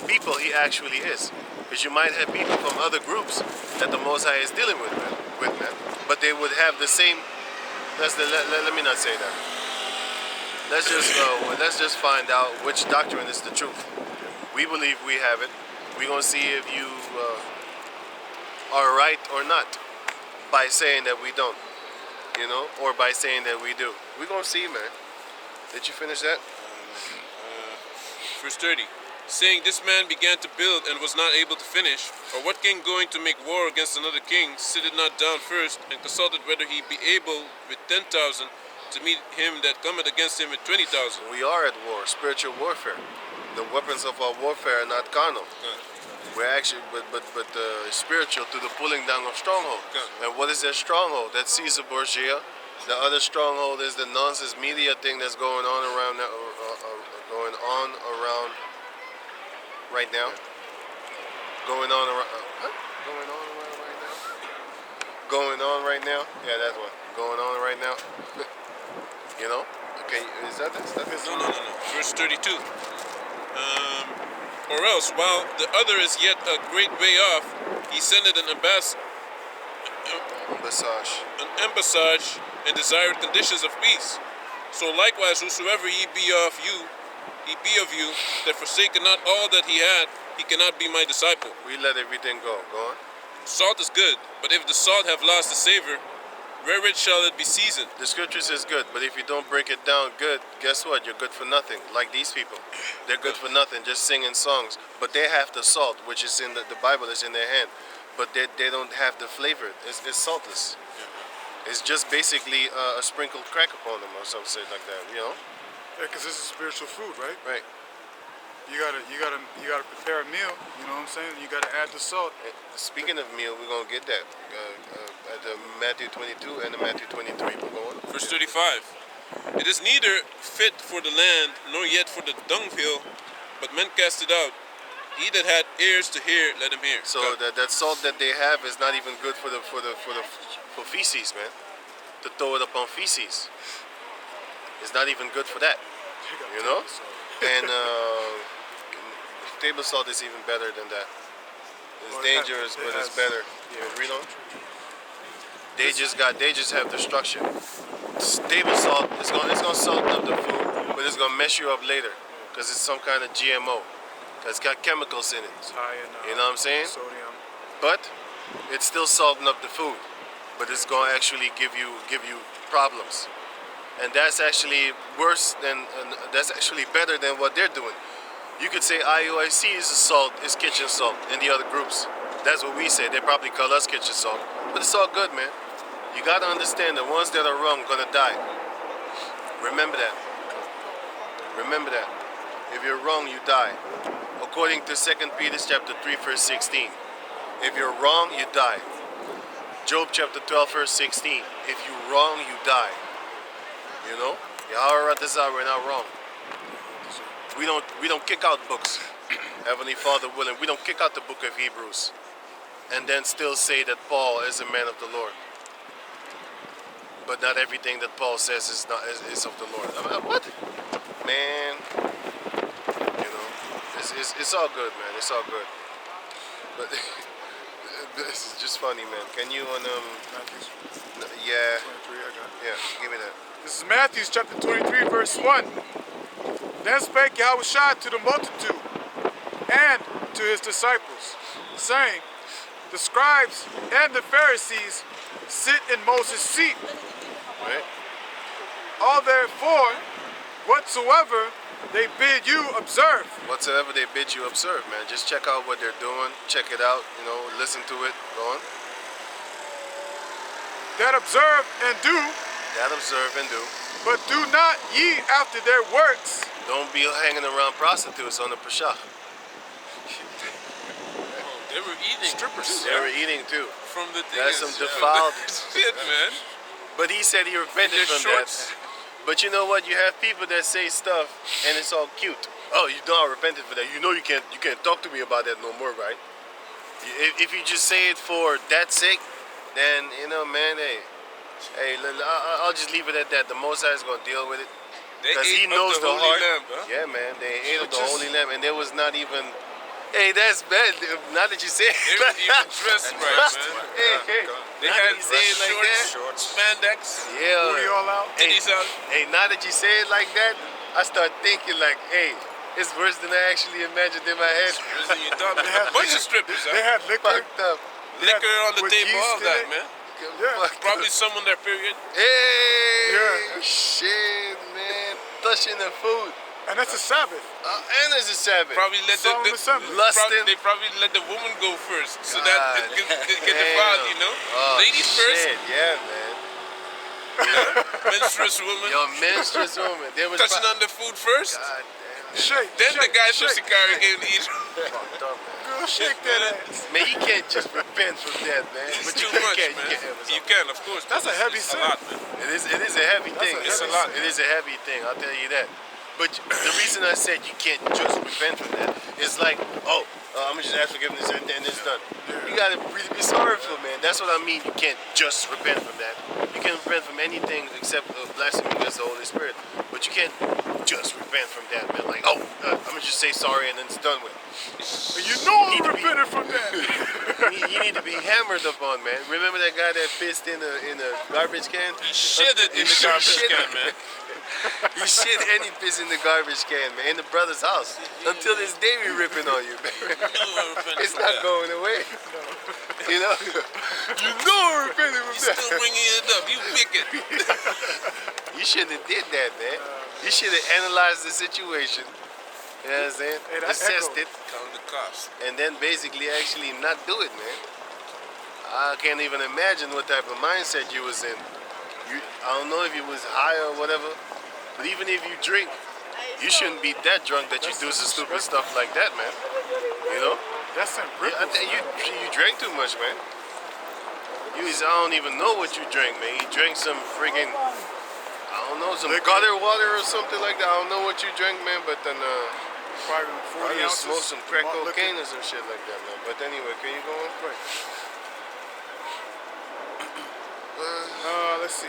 people he actually is. Because you might have people from other groups that the Most High is dealing with, man. But they would have the same. Let me not say that. Let's just find out which doctrine is the truth. We believe we have it. We're gonna see if you are right or not by saying that we don't, you know, or by saying that we do. We're gonna see, man. Did you finish that? Verse 30. Saying, this man began to build and was not able to finish, or what king going to make war against another king sitteth not down first, and consulted whether he be able with 10,000 to meet him that cometh against him with 20,000. We are at war, spiritual warfare. The weapons of our warfare are not carnal. We're actually, but spiritual through the pulling down of stronghold. And what is that stronghold? That's Caesar Borgia. The other stronghold is the nonsense media thing that's going on around right now. Going on around right now. Going on right now. Yeah, that's one. Going on right now. You know? Okay, is that this? No. Verse 32. Or else, while the other is yet a great way off, he sendeth an embassage and desired conditions of peace. So likewise, whosoever he be of you, that forsaketh not all that he had, he cannot be my disciple. We let everything go. Go on. Salt is good, but if the salt have lost the savor, wherewith shall it be seasoned? The scriptures is good, but if you don't break it down good, guess what? You're good for nothing. Like these people. They're good for nothing, just singing songs. But they have the salt, which is in the Bible is in their hand. But they don't have the flavor. It's saltless. It's just basically a sprinkled crack upon them or something like that, you know? Yeah, because this is spiritual food, right? Right. You gotta prepare a meal. You know what I'm saying? You gotta add the salt. Speaking of meal, we're gonna get that at the Matthew 22 and the Matthew 23. We're going. Verse 35. It is neither fit for the land, nor yet for the dunghill, but men cast it out. He that had ears to hear, let him hear. So that salt that they have is not even good for feces, man. To throw it up on feces. It's not even good for that. You know? And table salt is even better than that. It's dangerous, but it's better. Yeah, read on. They just have destruction. Table salt it's gonna salt up the food, but it's gonna mess you up later because it's some kind of GMO. It's got chemicals in it. It's high in You know what I'm saying? sodium. But it's still salting up the food. But it's gonna actually give you problems. And that's actually worse than, that's actually better than what they're doing. You could say IOIC is kitchen salt in the other groups. That's what we say. They probably call us kitchen salt. But it's all good, man. You gotta understand the ones that are wrong gonna die. Remember that. Remember that. If you're wrong, you die. According to 2 Peter chapter 3, verse 16. If you're wrong, you die. Job chapter 12, verse 16. If you're wrong, you die. You know? Yahweh Ratazah, we're not wrong. We don't kick out books. Heavenly Father willing, we don't kick out the book of Hebrews and then still say that Paul is a man of the Lord. but not everything that Paul says is of the Lord. What? Man, it's all good, man. It's all good. But this is just funny, man. Can you yeah, give me that. This is Matthew chapter 23, verse 1. Then spake Yahushua to the multitude and to his disciples, saying, the scribes and the Pharisees sit in Moses' seat. Right? All therefore, whatsoever they bid you observe. Whatsoever they bid you observe, man. Just check out what they're doing. Check it out. Listen to it. Go on. That observe and do, That observe and do. but do not ye after their works. Don't be hanging around prostitutes on the Pesach. They were eating. Strippers. They were eating too. From the thing. That's some defiled shit, man. But he said he repented Their from shorts. that. But you know what? You have people that say stuff and it's all cute. Oh, you know I repented for that. You can't talk to me about that no more, right? If you just say it for that sake, then man, I'll just leave it at that. The Most High is gonna deal with it because He knows the heart. Lamb, huh? Yeah, man, they ate of the Holy Lamb, and there was not even. Hey, that's bad. Now that you say it, They were even dressed right, man. Hey, They now had that you say it like that. spandex. Yeah. Booty all out. Hey, Titties out. hey, now that you say it like that, I start thinking like, hey, it's worse than I actually imagined in my head. Prison, you thought a bunch of strippers, They huh? had liquor. Fucked up. Liquor on the with table, yeast all in that, it. man. Yeah. Fucked Probably up. some on their period. Hey, Yeah. shit, man, touching the food. And that's a Sabbath. And it's a Sabbath. Probably let Solemn assembly. Lusting. they probably let the woman go first, so God that it get defiled, you know. Oh, Ladies first, shit, yeah, man. menstruous woman, Your menstruous woman. There was touching on the food first. God damn. Shake. Then the shake, guys from shake. Sikari came to eat. Fucked up, man. Girl, shake that ass. Man, you can't just repent from that, man. It's But too you much, can, man. You You can, of course. That's a heavy it's sin. a lot, man. It is a heavy thing. It's a lot. It is a heavy thing, I'll tell you that. But the reason I said you can't just repent from that is like, I'm gonna just ask forgiveness and it's done. You gotta really be sorrowful, man. That's what I mean. You can't just repent from that. You can repent from anything except blasphemy against the Holy Spirit. But you can't just repent from that, man. Like, I'm gonna just say sorry and then it's done with. You know Need to I'm be- repenting from that. You need to be hammered upon, man. Remember that guy that pissed in a garbage can? He shit it in the garbage can, man. He shit and he pissed in the garbage can, man, in the brother's house. Until this day we ripping on you, man. It's not going away. You know? You know I'm repenting You from that. still bringing it up. You wicked. You shouldn't have did that, man. You should have analyzed the situation. You know what I'm saying? Hey, that Assessed echo. it. Count the cost. And then basically actually not do it, man. I can't even imagine what type of mindset you was in. I don't know if you was high or whatever, but even if you drink, you shouldn't be that drunk that you do some stupid stuff like that, man. You know? That's some Yeah, I ripples. think you drank too much, man. I don't even know what you drank, man. You drank some friggin', I don't know, some gutter water or something like that. I don't know what you drank, man, but then Probably 40 you ounces. smoked some crack malt liquor. cocaine or some shit like that, man. But anyway, can you go on? Right. Let's see.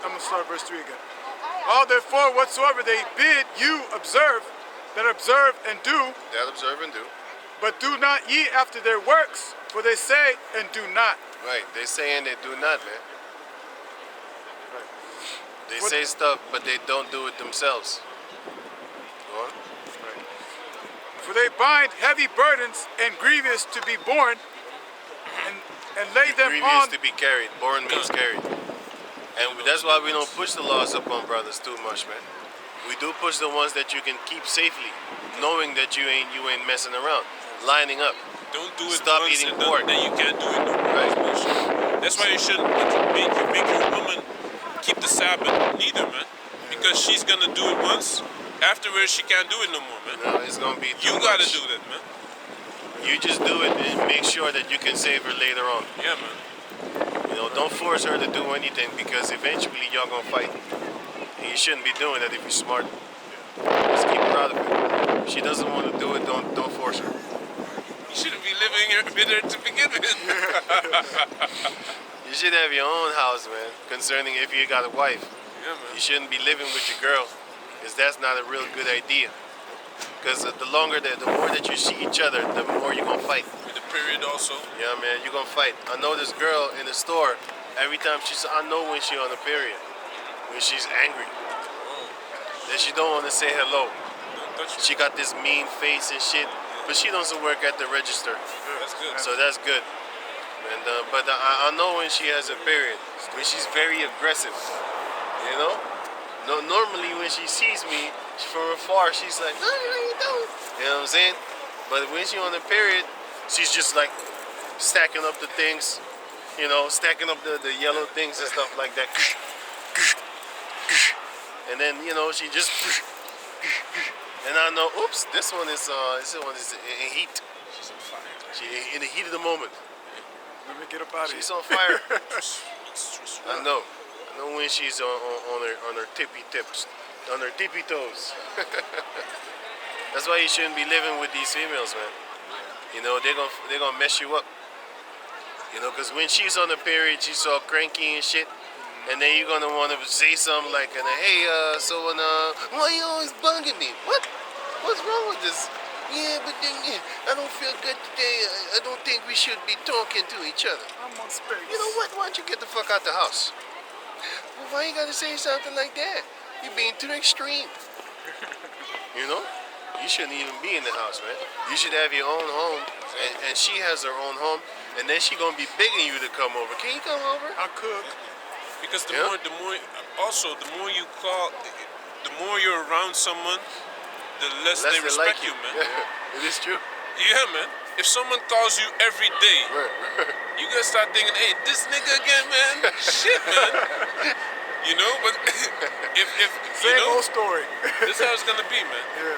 I'm gonna start verse 3 again. All therefore whatsoever they bid you observe, that observe and do, That observe and do. but do not ye after their works, for they say and do not. Right, they say and they do not, man. They What- say stuff, but they don't do it themselves. Go on. For they bind heavy burdens and grievous to be borne, and lay them Grievous on. to be carried. Born means carried. And that's why we don't push the laws upon brothers too much, man. We do push the ones that you can keep safely, knowing that you ain't messing around, lining up. Don't do it Stop once eating and pork. then you can't do it no more. Right. That's bullshit. That's why you shouldn't make your woman keep the Sabbath neither, man. Because she's gonna do it once. Afterwards, she can't do it no more, man. No, it's gonna be too You gotta much. do that, man. You just do it and make sure that you can save her later on. Yeah, man. Don't force her to do anything because eventually y'all gonna fight. And you shouldn't be doing that if you're smart. Just keep her out of it. If she doesn't want to do it, don't force her. You shouldn't be living here with her to begin with. You should have your own house, man. Concerning if you got a wife, Yeah, man. you shouldn't be living with your girl, because that's not a real good idea. Because the longer the more that you see each other, the more you're gonna fight. With the period also. Yeah, man, you're gonna fight. I know this girl in the store. Every time I know when she on a period, when she's angry, that she don't want to say hello. Don't touch me. She got this mean face and shit, but she doesn't work at the register, That's good. so that's good. And but I know when she has a period, when she's very aggressive. You know, no, normally when she sees me from afar, she's like, no, you don't. You know what I'm saying? But when she on a period, she's just like stacking up the things, you know, stacking up the yellow things and stuff like that. And then, you know, she just, and I know, oops, this one is in heat. She's on fire. She in the heat of the moment. Let me get up out of here. She's on fire. It's I know. I know when she's on her tippy tips, on her tippy toes. That's why you shouldn't be living with these females, man. You know, they're gonna mess you up. You know, because when she's on the period, she's all cranky and shit. And then you're gonna want to say something like, "Hey, why you always bugging me? What? What's wrong with this? Yeah, but then I don't feel good today. I don't think we should be talking to each other. I'm on space. You know what? Why don't you get the fuck out the house? Well, why you gotta say something like that? You're being too extreme. You know? You shouldn't even be in the house, man. You should have your own home, and she has her own home, and then she gonna be begging you to come over. Can you come over? I cook. Because the Yeah. more you call, the more you're around someone, the less they respect like you, man. Yeah, it is true. Yeah, man. If someone calls you every day, you gotta start thinking, hey, this nigga again, man. Shit, man. You know, but if you Same know, old story. this is how it's gonna be, man. Yeah.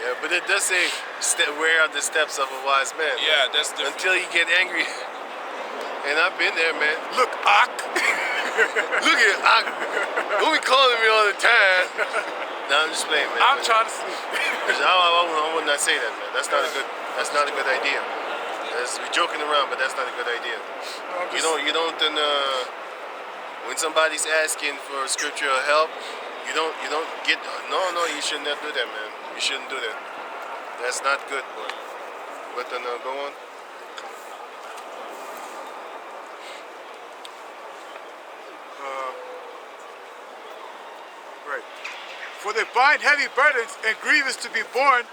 Yeah, but it does say, where are the steps of a wise man? Yeah, that's different. Until you get angry. And I've been there, man. Look, Ak. Look at who be calling me all the time. No, I'm just playing, man. I'm trying to sleep. I would not say that, man. That's not a good idea. We're joking around, but that's not a good idea. You don't when somebody's asking for scriptural help, you don't get no, you should not do that, man. You shouldn't do that. That's not good, boy. But then go on. Right. For they bind heavy burdens and grievous to be borne,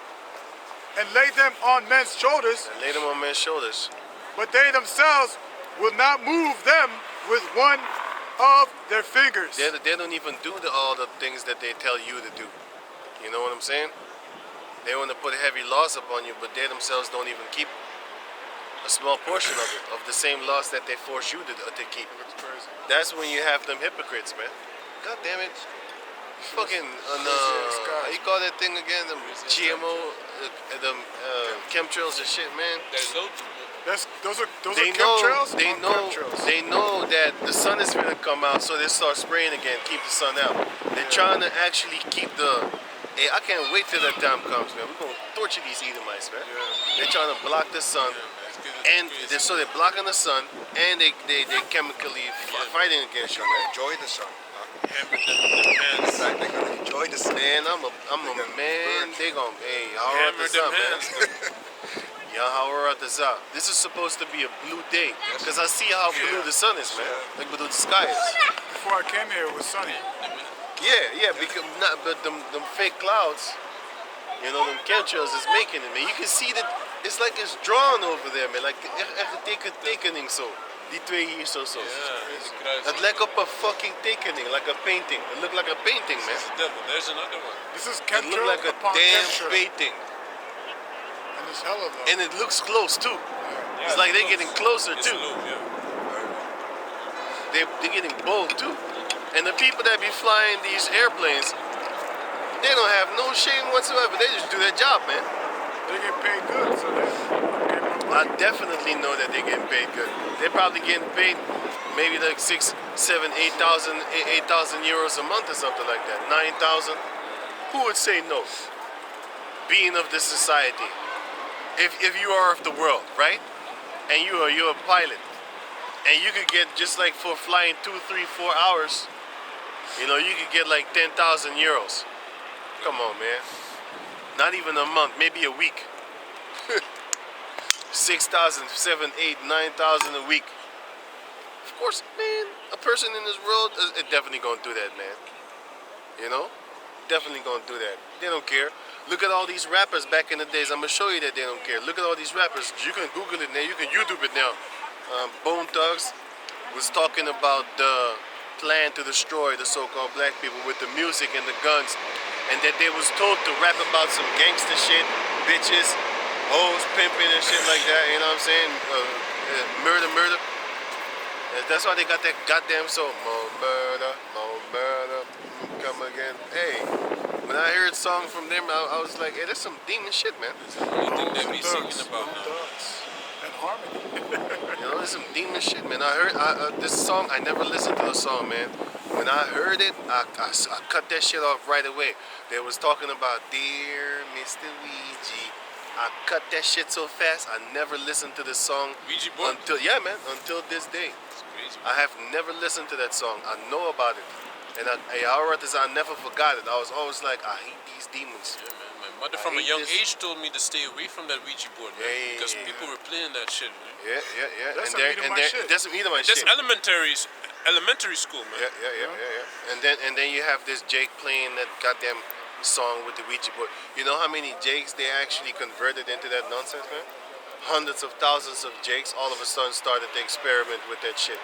and lay them on men's shoulders, And lay them on men's shoulders. but they themselves will not move them with one of their fingers. They don't even do all the things that they tell you to do. You know what I'm saying? They want to put heavy laws upon you, but they themselves don't even keep a small portion of it, of the same laws that they force you to keep. That's when you have them hypocrites, man. God damn it. Fucking, how you call that thing again? Them GMO, chemtrails and shit, man. There's loads of Those are They know, chemtrails? they Or know, chemtrails? they know that the sun is gonna come out, so they start spraying again, keep the sun out. They're trying to actually keep the. Hey, I can't wait till that time comes, man. We're gonna torture these Edomites, man. They're trying to block the sun, and so they're blocking the sun, and they chemically fighting against you, man. Enjoy the sun. hammer them hands. They're gonna enjoy the sun. Man, I'm a man. They gonna Hammer them hands. This is supposed to be a blue day, because I see how blue the sun is, man. Like blue the sky is. Before I came here, it was sunny. Yeah, because but them fake clouds, you know, them chemtrails is making it, man. You can see that it's like it's drawn over there, man. Like echt tekening zo. Die twee hier zo. Yeah, it's a kruis. Het lijkt op een fucking tekening, like a painting. It looked like a painting, man. It's the devil. There's another one. This is It chemtrail looked like a upon damn chemtrail. painting. And it's hella low. And it looks close too. Yeah, It's like they're getting closer it's too. low, yeah. They're getting bold too. And the people that be flying these airplanes, they don't have no shame whatsoever. They just do their job, man. They get paid good, so they get I definitely know that they're getting paid good. They're probably getting paid maybe like 6, 7, 8,000 euros a month or something like that. 9,000. Who would say no? Being of the society. If you are of the world, right? And you're a pilot, and you could get, just like for flying 2, 3, 4 hours, you know, you could get like 10,000 euros. Come on, man. Not even a month, maybe a week. 6,000, 7, 8, 9,000 a week. Of course, man, a person in this world is definitely gonna do that, man. You know? Definitely gonna do that. They don't care. Look at all these rappers back in the days. I'm gonna show you that they don't care. Look at all these rappers. You can Google it now. You can YouTube it now. Bone Thugs was talking about the plan to destroy the so-called black people with the music and the guns, and that they was told to rap about some gangster shit, bitches, hoes, pimping and shit like that. You know what I'm saying? Murder. That's why they got that goddamn song. More murder, come again. Hey, when I heard song from them, I was like, hey, that's some demon shit, man. Only thing they be singing about now. And harmony. You know, there's some demon shit, man. I heard this song. I never listened to the song, man. When I heard it, I cut that shit off right away. They was talking about Dear Mr. Ouija. I cut that shit so fast. I never listened to this song Ouija board? until this day. It's crazy. I have never listened to that song. I know about it, and I never forgot it. I was always like, I hate these demons. Yeah, man. My mother I from a hate young this. age told me to stay away from that Ouija board, man, Yeah. because people were playing that shit, man. Yeah. That's some Edomite shit. That's some Edomite That's shit. elementary school, man. Yeah. And then you have this Jake playing that goddamn song with the Ouija board. You know how many Jakes they actually converted into that nonsense, man? Hundreds of thousands of Jakes all of a sudden started to experiment with that shit.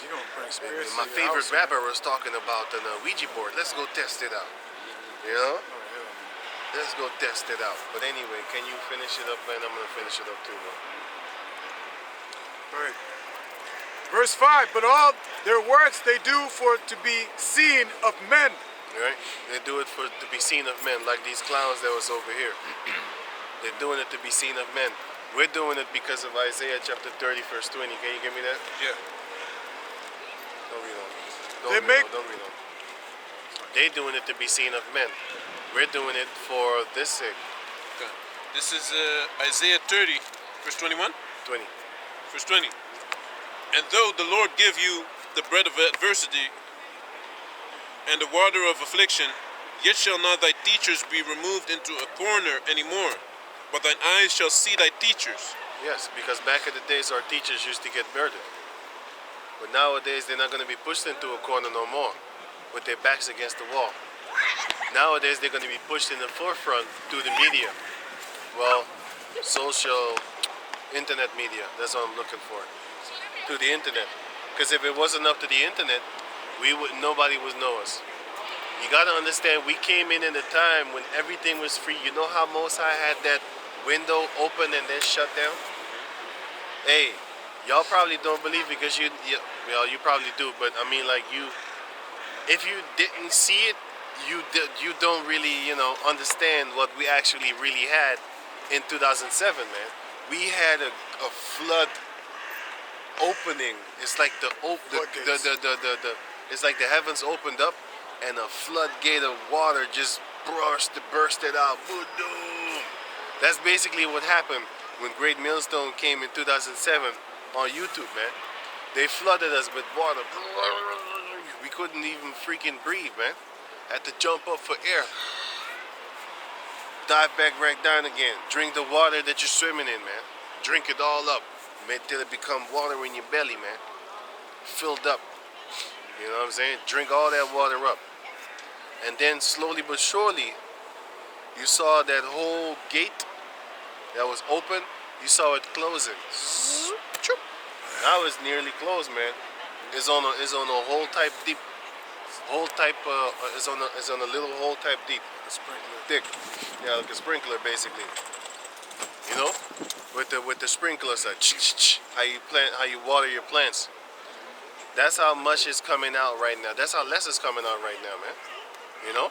You're gonna bring spirits My to your favorite house, rapper was talking about the Ouija board. Let's go test it out. You know? Let's go test it out. But anyway, can you finish it up, man? I'm gonna finish it up too, man. Right. Verse 5, but all their works they do for to be seen of men. Right? They do it to be seen of men, like these clowns that was over here. They're doing it to be seen of men. We're doing it because of Isaiah chapter 30, verse 20. Can you give me that? Yeah. Don't read on. Don't read on. They're doing it to be seen of men. We're doing it for this sake. Okay. This is Isaiah 30, verse 21. 20. Verse 20. And though the Lord give you the bread of adversity and the water of affliction, yet shall not thy teachers be removed into a corner anymore, but thine eyes shall see thy teachers. Yes, because back in the days our teachers used to get murdered. But nowadays they're not going to be pushed into a corner no more with their backs against the wall. Nowadays they're going to be pushed in the forefront through the media. Well, social, internet media, that's what I'm looking for. Through the internet. Because if it wasn't up to the internet, nobody would know us. You got to understand, we came in a time when everything was free. You know how Most High had that window open and then shut down? Hey, y'all probably don't believe it because you probably do, but I mean, like, if you didn't see it, you don't really, understand what we actually really had in 2007, man. We had a flood opening. It's like it's like the heavens opened up and a floodgate of water just bursted out. Boom. That's basically what happened when Great Millstone came in 2007 on YouTube, man. They flooded us with water. We couldn't even freaking breathe, man. Had to jump up for air. Dive back right down again. Drink the water that you're swimming in, man. Drink it all up. Till it become water in your belly, man. Filled up. You know what I'm saying? Drink all that water up. And then slowly but surely, you saw that whole gate that was open, you saw it closing. Now it's nearly closed, man. It's on a hole type deep. It's on a little hole type deep. A sprinkler. Thick. Yeah, like a sprinkler basically. You know? With the sprinklers, like how you water your plants. That's how much is coming out right now. That's how less is coming out right now, man. You know?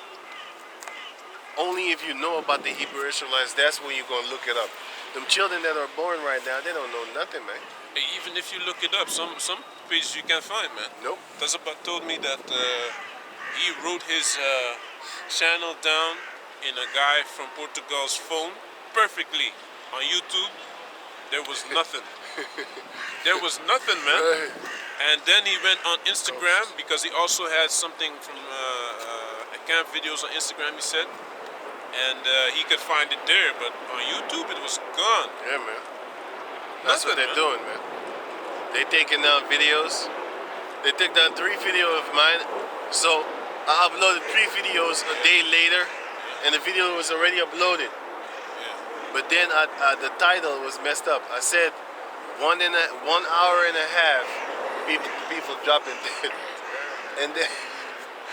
Only if you know about the Hebrew Israelites, that's when you're gonna look it up. Them children that are born right now, they don't know nothing, man. Hey, even if you look it up, some pages you can't find, man. Nope. Tazabat told me that he wrote his channel down in a guy from Portugal's phone perfectly on YouTube. There was nothing. There was nothing, man. Right. And then he went on Instagram because he also had something from camp videos on Instagram, he said. And he could find it there, but on YouTube it was gone. Yeah, man. That's what Nothing, they're doing, man. They taking down videos. They took down 3 videos of mine. So I uploaded 3 videos a day later, and the video was already uploaded. But then the title was messed up. I said 1 hour and a half. People dropping dead, and then.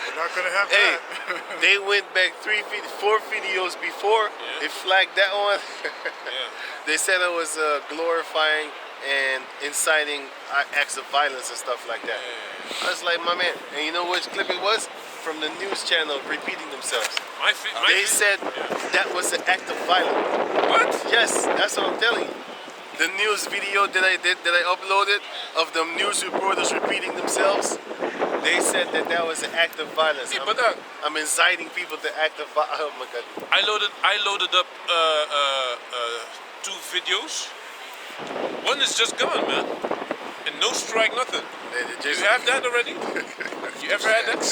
We're not gonna have Hey, that. they went back 4 videos before. They flagged that one. They said it was glorifying and inciting acts of violence and stuff like that. I was like, my man, and you know which clip it was? From the news channel repeating themselves. They said that was an act of violence. What? Yes, that's what I'm telling you. The news video that I uploaded of the news reporters repeating themselves, they said that was an act of violence. Yeah, I'm inciting people to act of violence. Oh my God. I loaded up 2 videos. One is just gone, man. And no strike, nothing. You have that already? You ever had that?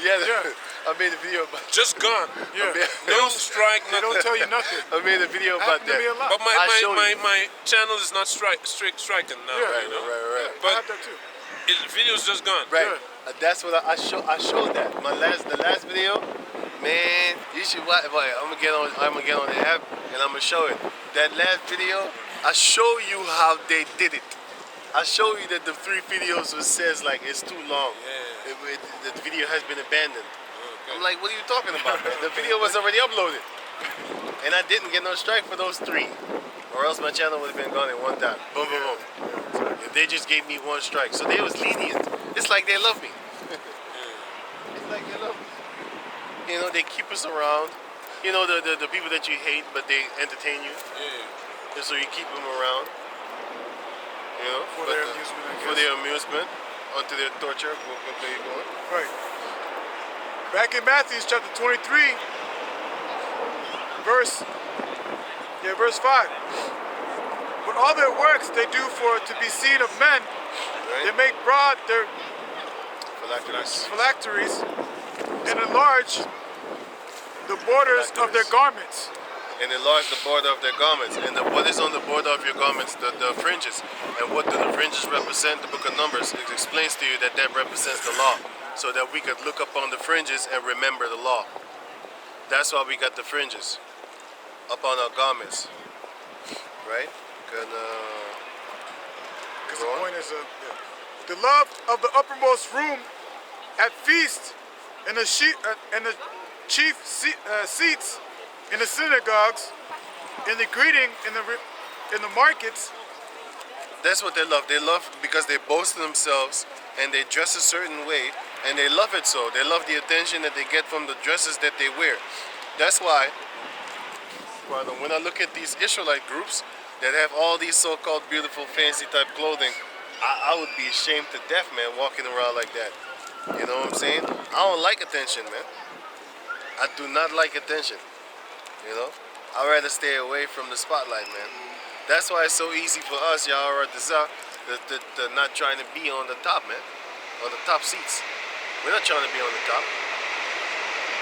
Yeah. I made a video about Just gone. Yeah. No strike, They don't nothing. tell you nothing. I made a video about Happened to me a that. lot. But show you. my channel is not striking now. Yeah, You know? Right. I But have that too. the video's just gone. Right. Good. That's what I showed that. The last video, man, you should watch. Boy, I'm gonna get on the app and I'm gonna show it. That last video, I show you how they did it. I show you that the 3 videos says like it's too long. The video has been abandoned. I'm like, what are you talking about, man? The video was already uploaded. And I didn't get no strike for those 3. Or else my channel would have been gone in one time. Boom, boom, boom. They just gave me 1 strike. So they was lenient. It's like they love me. It's like they love me. You know, they keep us around. You know, the people that you hate, but they entertain you. And so you keep them around. You know, For their amusement, I For guess. their amusement, onto their torture. What they going? Right. Back in Matthew chapter 23, verse 5. But all their works they do for to be seen of men. They make broad their phylacteries and enlarge the borders of their garments. And enlarge the border of their garments. And what is on the border of your garments? The fringes. And what do the fringes represent? The book of Numbers, it explains to you that represents the law. So that we could look upon the fringes and remember the law. That's why we got the fringes upon our garments. Right? Because the point is, the love of the uppermost room at feast and the chief seats in the synagogues, in the greeting in the markets. That's what they love. They love because they boast in themselves and they dress a certain way, and they love it so. They love the attention that they get from the dresses that they wear. That's why, when I look at these Israelite groups that have all these so-called beautiful, fancy type clothing, I would be ashamed to death, man, walking around like that. You know what I'm saying? I don't like attention, man. I do not like attention. You know? I'd rather stay away from the spotlight, man. That's why it's so easy for us, y'all, to not trying to be on the top, man. On the top seats. We're not trying to be on the top.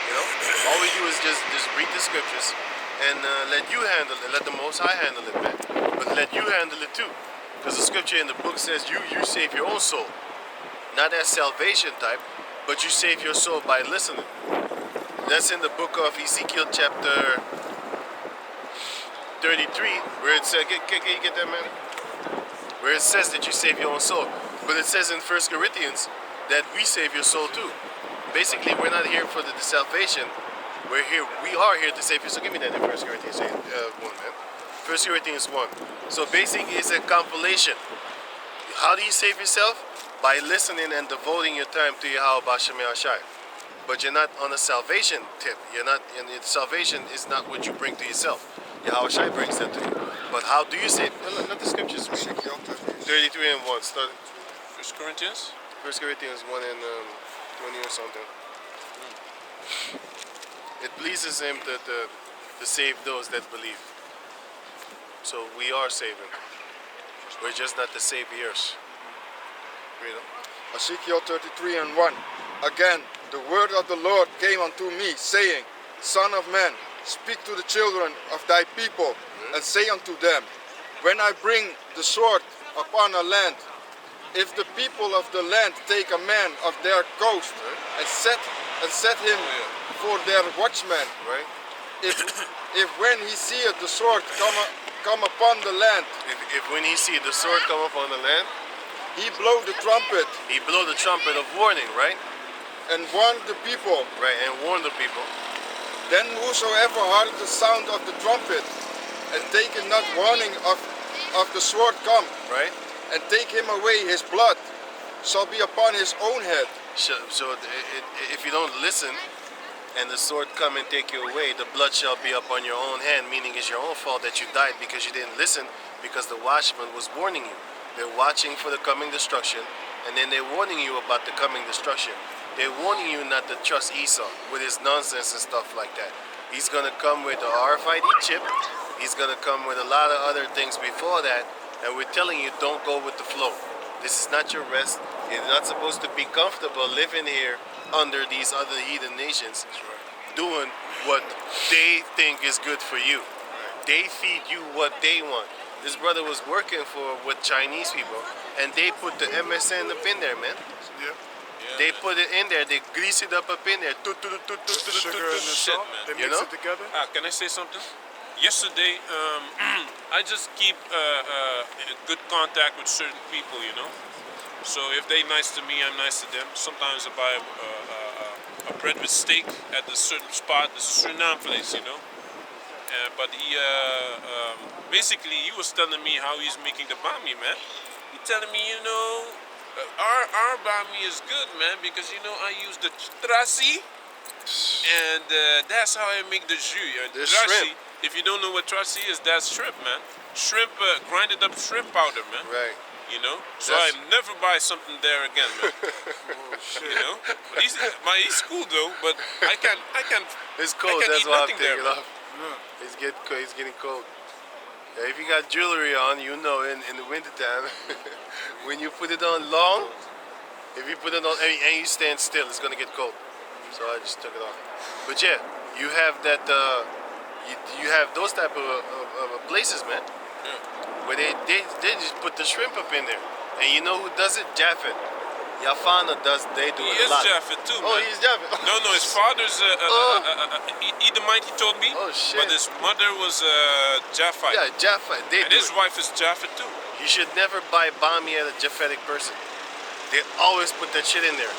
You know? All we do is just read the scriptures and let you handle it. Let the Most High handle it, man. But let you handle it too. Because the scripture in the book says you save your own soul. Not as salvation type, but you save your soul by listening. That's in the book of Ezekiel chapter 33, where it says, can you get that, man? Where it says that you save your own soul. But it says in 1 Corinthians that we save your soul too. Basically, we're not here for the salvation. We are here to save your soul. Give me that in 1 Corinthians 1, man. 1 Corinthians 1. So basically, it's a compilation. How do you save yourself? By listening and devoting your time to Yahweh B'Shem Yahshai. But you're not on a salvation tip. You're not, and salvation is not what you bring to yourself. Yahweh Shai brings that to you. But how do you save? Let the scriptures read. 33 and 1. Start. 1 Corinthians? 1 Corinthians 1 and 20 or something. It pleases him to save those that believe. So we are saving. We're just not the saviors. You know? Ezekiel 33 and 1. Again, the word of the Lord came unto me, saying, Son of man, speak to the children of thy people, and say unto them, when I bring the sword upon a land, if the people of the land take a man of their coast and set him for their watchman, Right? if when he seeth the sword come upon the land, If when he see the sword come up on the land, he blow the trumpet he blow the trumpet of warning, right? and warn the people, Right, and warn the people. then whosoever heareth the sound of the trumpet and taketh not warning of the sword come, Right? and take him away his blood, shall be upon his own head. So if you don't listen, and the sword come and take you away, the blood shall be upon your own hand, meaning it's your own fault that you died because you didn't listen, because the watchman was warning you. They're watching for the coming destruction, and then they're warning you about the coming destruction. They're warning you not to trust Esau with his nonsense and stuff like that. He's gonna come with a RFID chip. He's gonna come with a lot of other things before that, and we're telling you, don't go with the flow. This is not your rest. You're not supposed to be comfortable living here under these other heathen nations, doing what they think is good for you. They feed you what they want. This brother was working with Chinese people, and they put the MSN up in there, man. Yeah. They put it in there. They grease it up in there. Sugar and the Shit, salt, man. they You mix know? it together. Can I say something? Yesterday, I just keep good contact with certain people, you know. So if they nice to me, I'm nice to them. Sometimes I buy a bread with steak at a certain spot, the Suriname place, you know. But he basically he was telling me how he's making the bami, man. He telling me, you know, our bami is good, man, because you know I use the trasi, and that's how I make the jus. The Trasi, shrimp. if you don't know what trasi is, that's shrimp, man. Shrimp, grinded up shrimp powder, man. Right. You know, so That's- I never buy something there again, man. Oh shit. You know, but he's cool though. But I can. It's cold. I can That's eat why I'm nothing there, taking man. off. It's getting cold. Yeah, if you got jewelry on, you know, in the wintertime, when you put it on long, if you put it on and you stand still, it's gonna get cold. So I just took it off. But yeah, you have that. You have those type of places, man, where they just put the shrimp up in there, and you know who does it? Japheth. Yafana does. They do He it a is lot. Japheth too, Oh, man. he's Japheth. No, his father's Edomite, he told me. Oh, shit. But his mother was Japhite. Yeah, Japheth. They And do his it. wife is Japheth too. You should never buy bami at a Japhetic person. They always put that shit in there.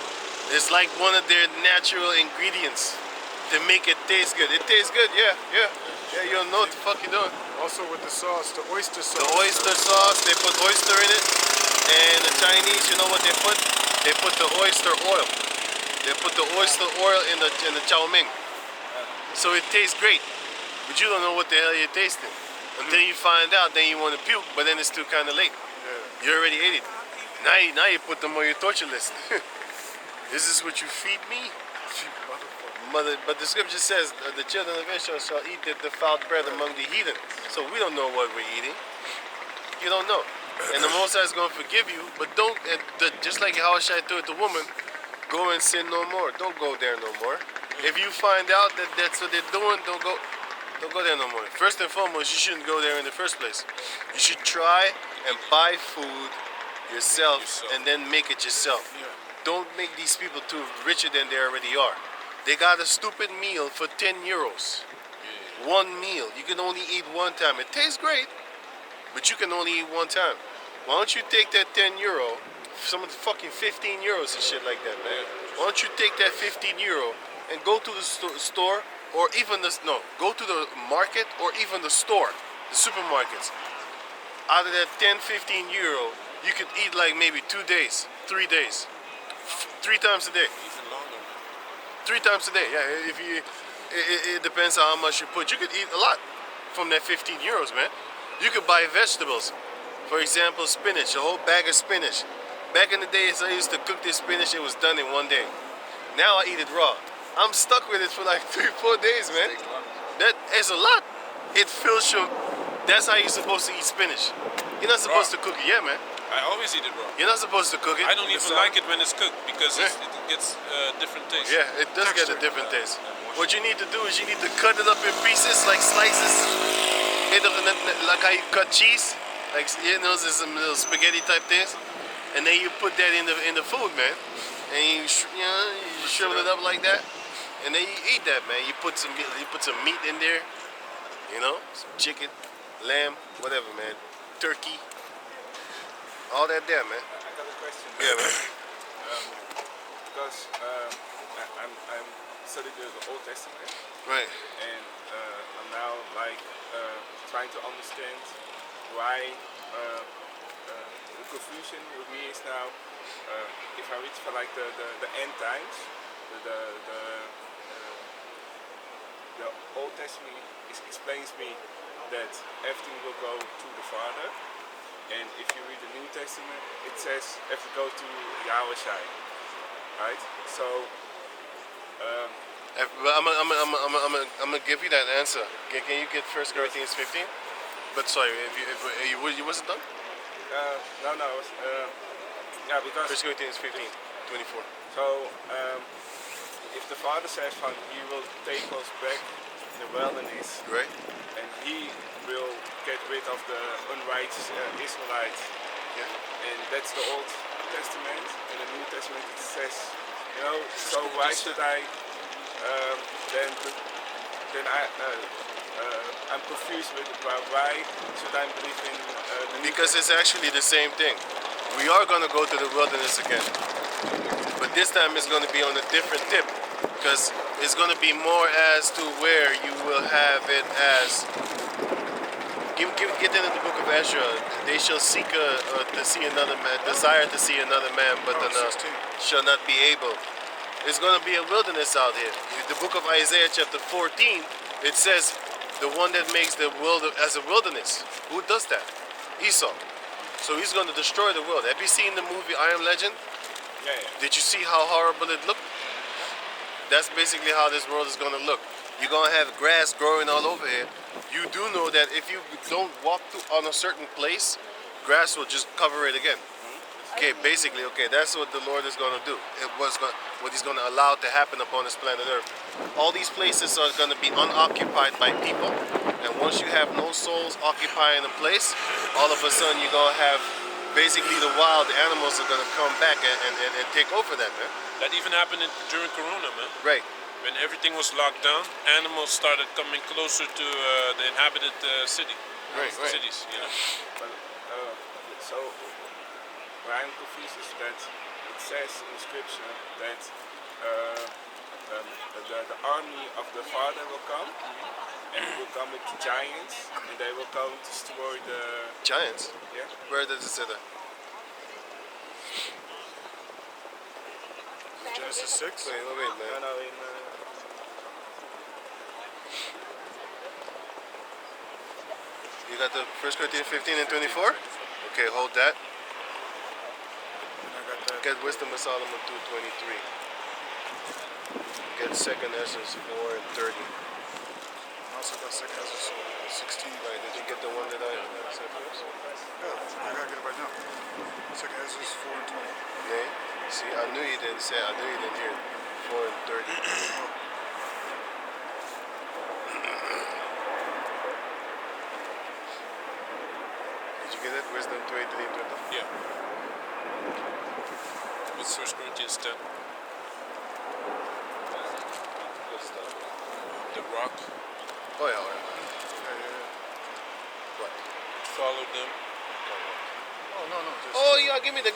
It's like one of their natural ingredients to make it taste good. It tastes good, yeah. You don't know what the fuck you're doing. Also with the sauce, the oyster sauce. The oyster sauce, they put oyster in it. And the Chinese, you know what they put? They put the oyster oil. They put the oyster oil in the chow mein. So it tastes great. But you don't know what the hell you're tasting. Until you find out, then you want to puke, but then it's too kind of late. You already ate it. Now you put them on your torture list. This is what you feed me? Mother, but the scripture says the children of Israel shall eat the defiled bread among the heathen. So we don't know what we're eating. You don't know. And the Most High is going to forgive you, but don't, just like how I told the woman, go and sin no more. Don't go there no more. If you find out that that's what they're doing, don't go there no more. First and foremost, you shouldn't go there in the first place. You should try and buy food yourself and then make it yourself. Don't make these people too richer than they already are. They got a stupid meal for 10 euros. One meal. You can only eat one time. It tastes great, but you can only eat one time. Why don't you take that 10 euro, some of the fucking 15 euros and shit like that, man. Why don't you take that 15 euro and go to the store, or even go to the market or even the store, the supermarkets. Out of that 10, 15 euro, you could eat like maybe 2 days, 3 days, 3 times a day. Even longer. 3 times a day, yeah. If you, it depends on how much you put. You could eat a lot from that 15 euros, man. You could buy vegetables. For example, spinach, a whole bag of spinach. Back in the days, I used to cook this spinach. It was done in one day. Now I eat it raw. I'm stuck with it for like 3-4 days, man. That is a lot. It fills your That's how you're supposed to eat spinach. You're not supposed to cook it. Yeah, man. I always eat it raw. You're not supposed to cook it. I don't even like it when it's cooked because it gets different taste. Yeah, it does get a different taste. What you need to do is you need to cut it up in pieces, like slices. Like how you cut cheese, like you know, there's some little spaghetti type things, and then you put that in the food, man. And you shrivel it up like that, and then you eat that, man. You put some meat in there, you know, some chicken, lamb, whatever, man, turkey, all that there, man. I got a question. Yeah, man. Because I'm studying the Old Testament, Right. and I'm now like trying to understand why the confusion with me is now if I reach for like the end times, the Old Testament explains me that everything will go to the Father, and if you read the New Testament, it says everything goes to Yahweh Shai, right? So. I'm gonna give you that answer. Can you get 1 Corinthians 15? But sorry, if you wasn't done. No, it was, yeah, because 1 Corinthians 15, 24. so if the Father says from He will take us back in the wilderness, Right. and He will get rid of the unrighteous Israelites, Yeah. and that's the Old Testament. In the New Testament it says, you know, so why should I I'm confused with why should I believe in the New Because it's actually the same thing. We are going to go to the wilderness again. But this time it's going to be on a different tip. Because it's going to be more as to where you will have it as... Get into the book of Ezra. They shall seek to see another man, desire to see another man, but shall not be able. It's going to be a wilderness out here. The book of Isaiah chapter 14, it says, the one that makes the world as a wilderness. Who does that? Esau. So he's going to destroy the world. Have you seen the movie I Am Legend? Yeah. Did you see how horrible it looked? That's basically how this world is going to look. You're going to have grass growing all over here. You do know that if you don't walk on a certain place, grass will just cover it again. Okay, basically, that's what the Lord is going to do. What He's going to allow to happen upon this planet Earth. All these places are going to be unoccupied by people, and once you have no souls occupying a place, all of a sudden you're going to have basically the wild animals are going to come back and take over that, man. That even happened during Corona, man. Right. When everything was locked down, animals started coming closer to the inhabited cities, you know. But so what I'm confused is that it says in the scripture that the army of the Father will come, and it will come with giants, and they will come to destroy the Giants? yeah. Where does it say that? Genesis 6. Wait, man. No, in You got the 1 Corinthians 15 and 24? Okay, hold that. And I got that. Get Wisdom of Solomon 2:23. Get 2nd Ezra 4 and 30. I also got 2nd Ezra 16. Right, did you get the one that I said first? Yeah, I gotta get it right now. 2nd Ezra 4 and 20. Yeah. See, I knew you didn't hear it. 4 and 30. Did you get it? Wisdom 23 and 20? Yeah. With 1 Corinthians 10. The rock Oh, yeah, all right. What? followed them. Oh, no. Just, Oh, yeah, give me that.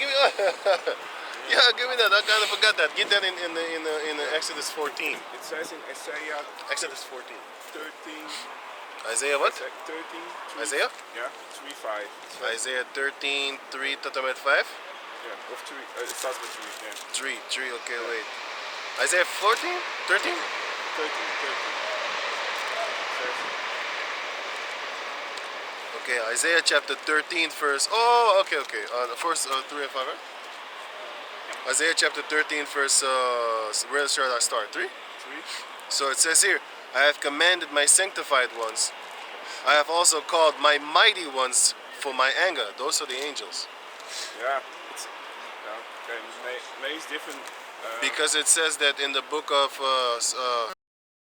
Yeah, give me that. I kind of forgot that. Get that in the Exodus 14. it says in Isaiah Exodus 14. 13. Isaiah what? 13. Isaiah? Yeah, 3:5. Isaiah 13, 3 to 5? Yeah, of 3. It starts with 3. Yeah. 3, okay, wait. Isaiah 14? 13? 13. Okay, Isaiah chapter 13, verse. Oh, okay. The first 3 and 5, right? Isaiah chapter 13, verse. Where should I start? 3? 3. So it says here, I have commanded my sanctified ones I have also called my mighty ones for my anger. Those are the angels. Yeah, it's, okay, May is different. Because it says that in the book of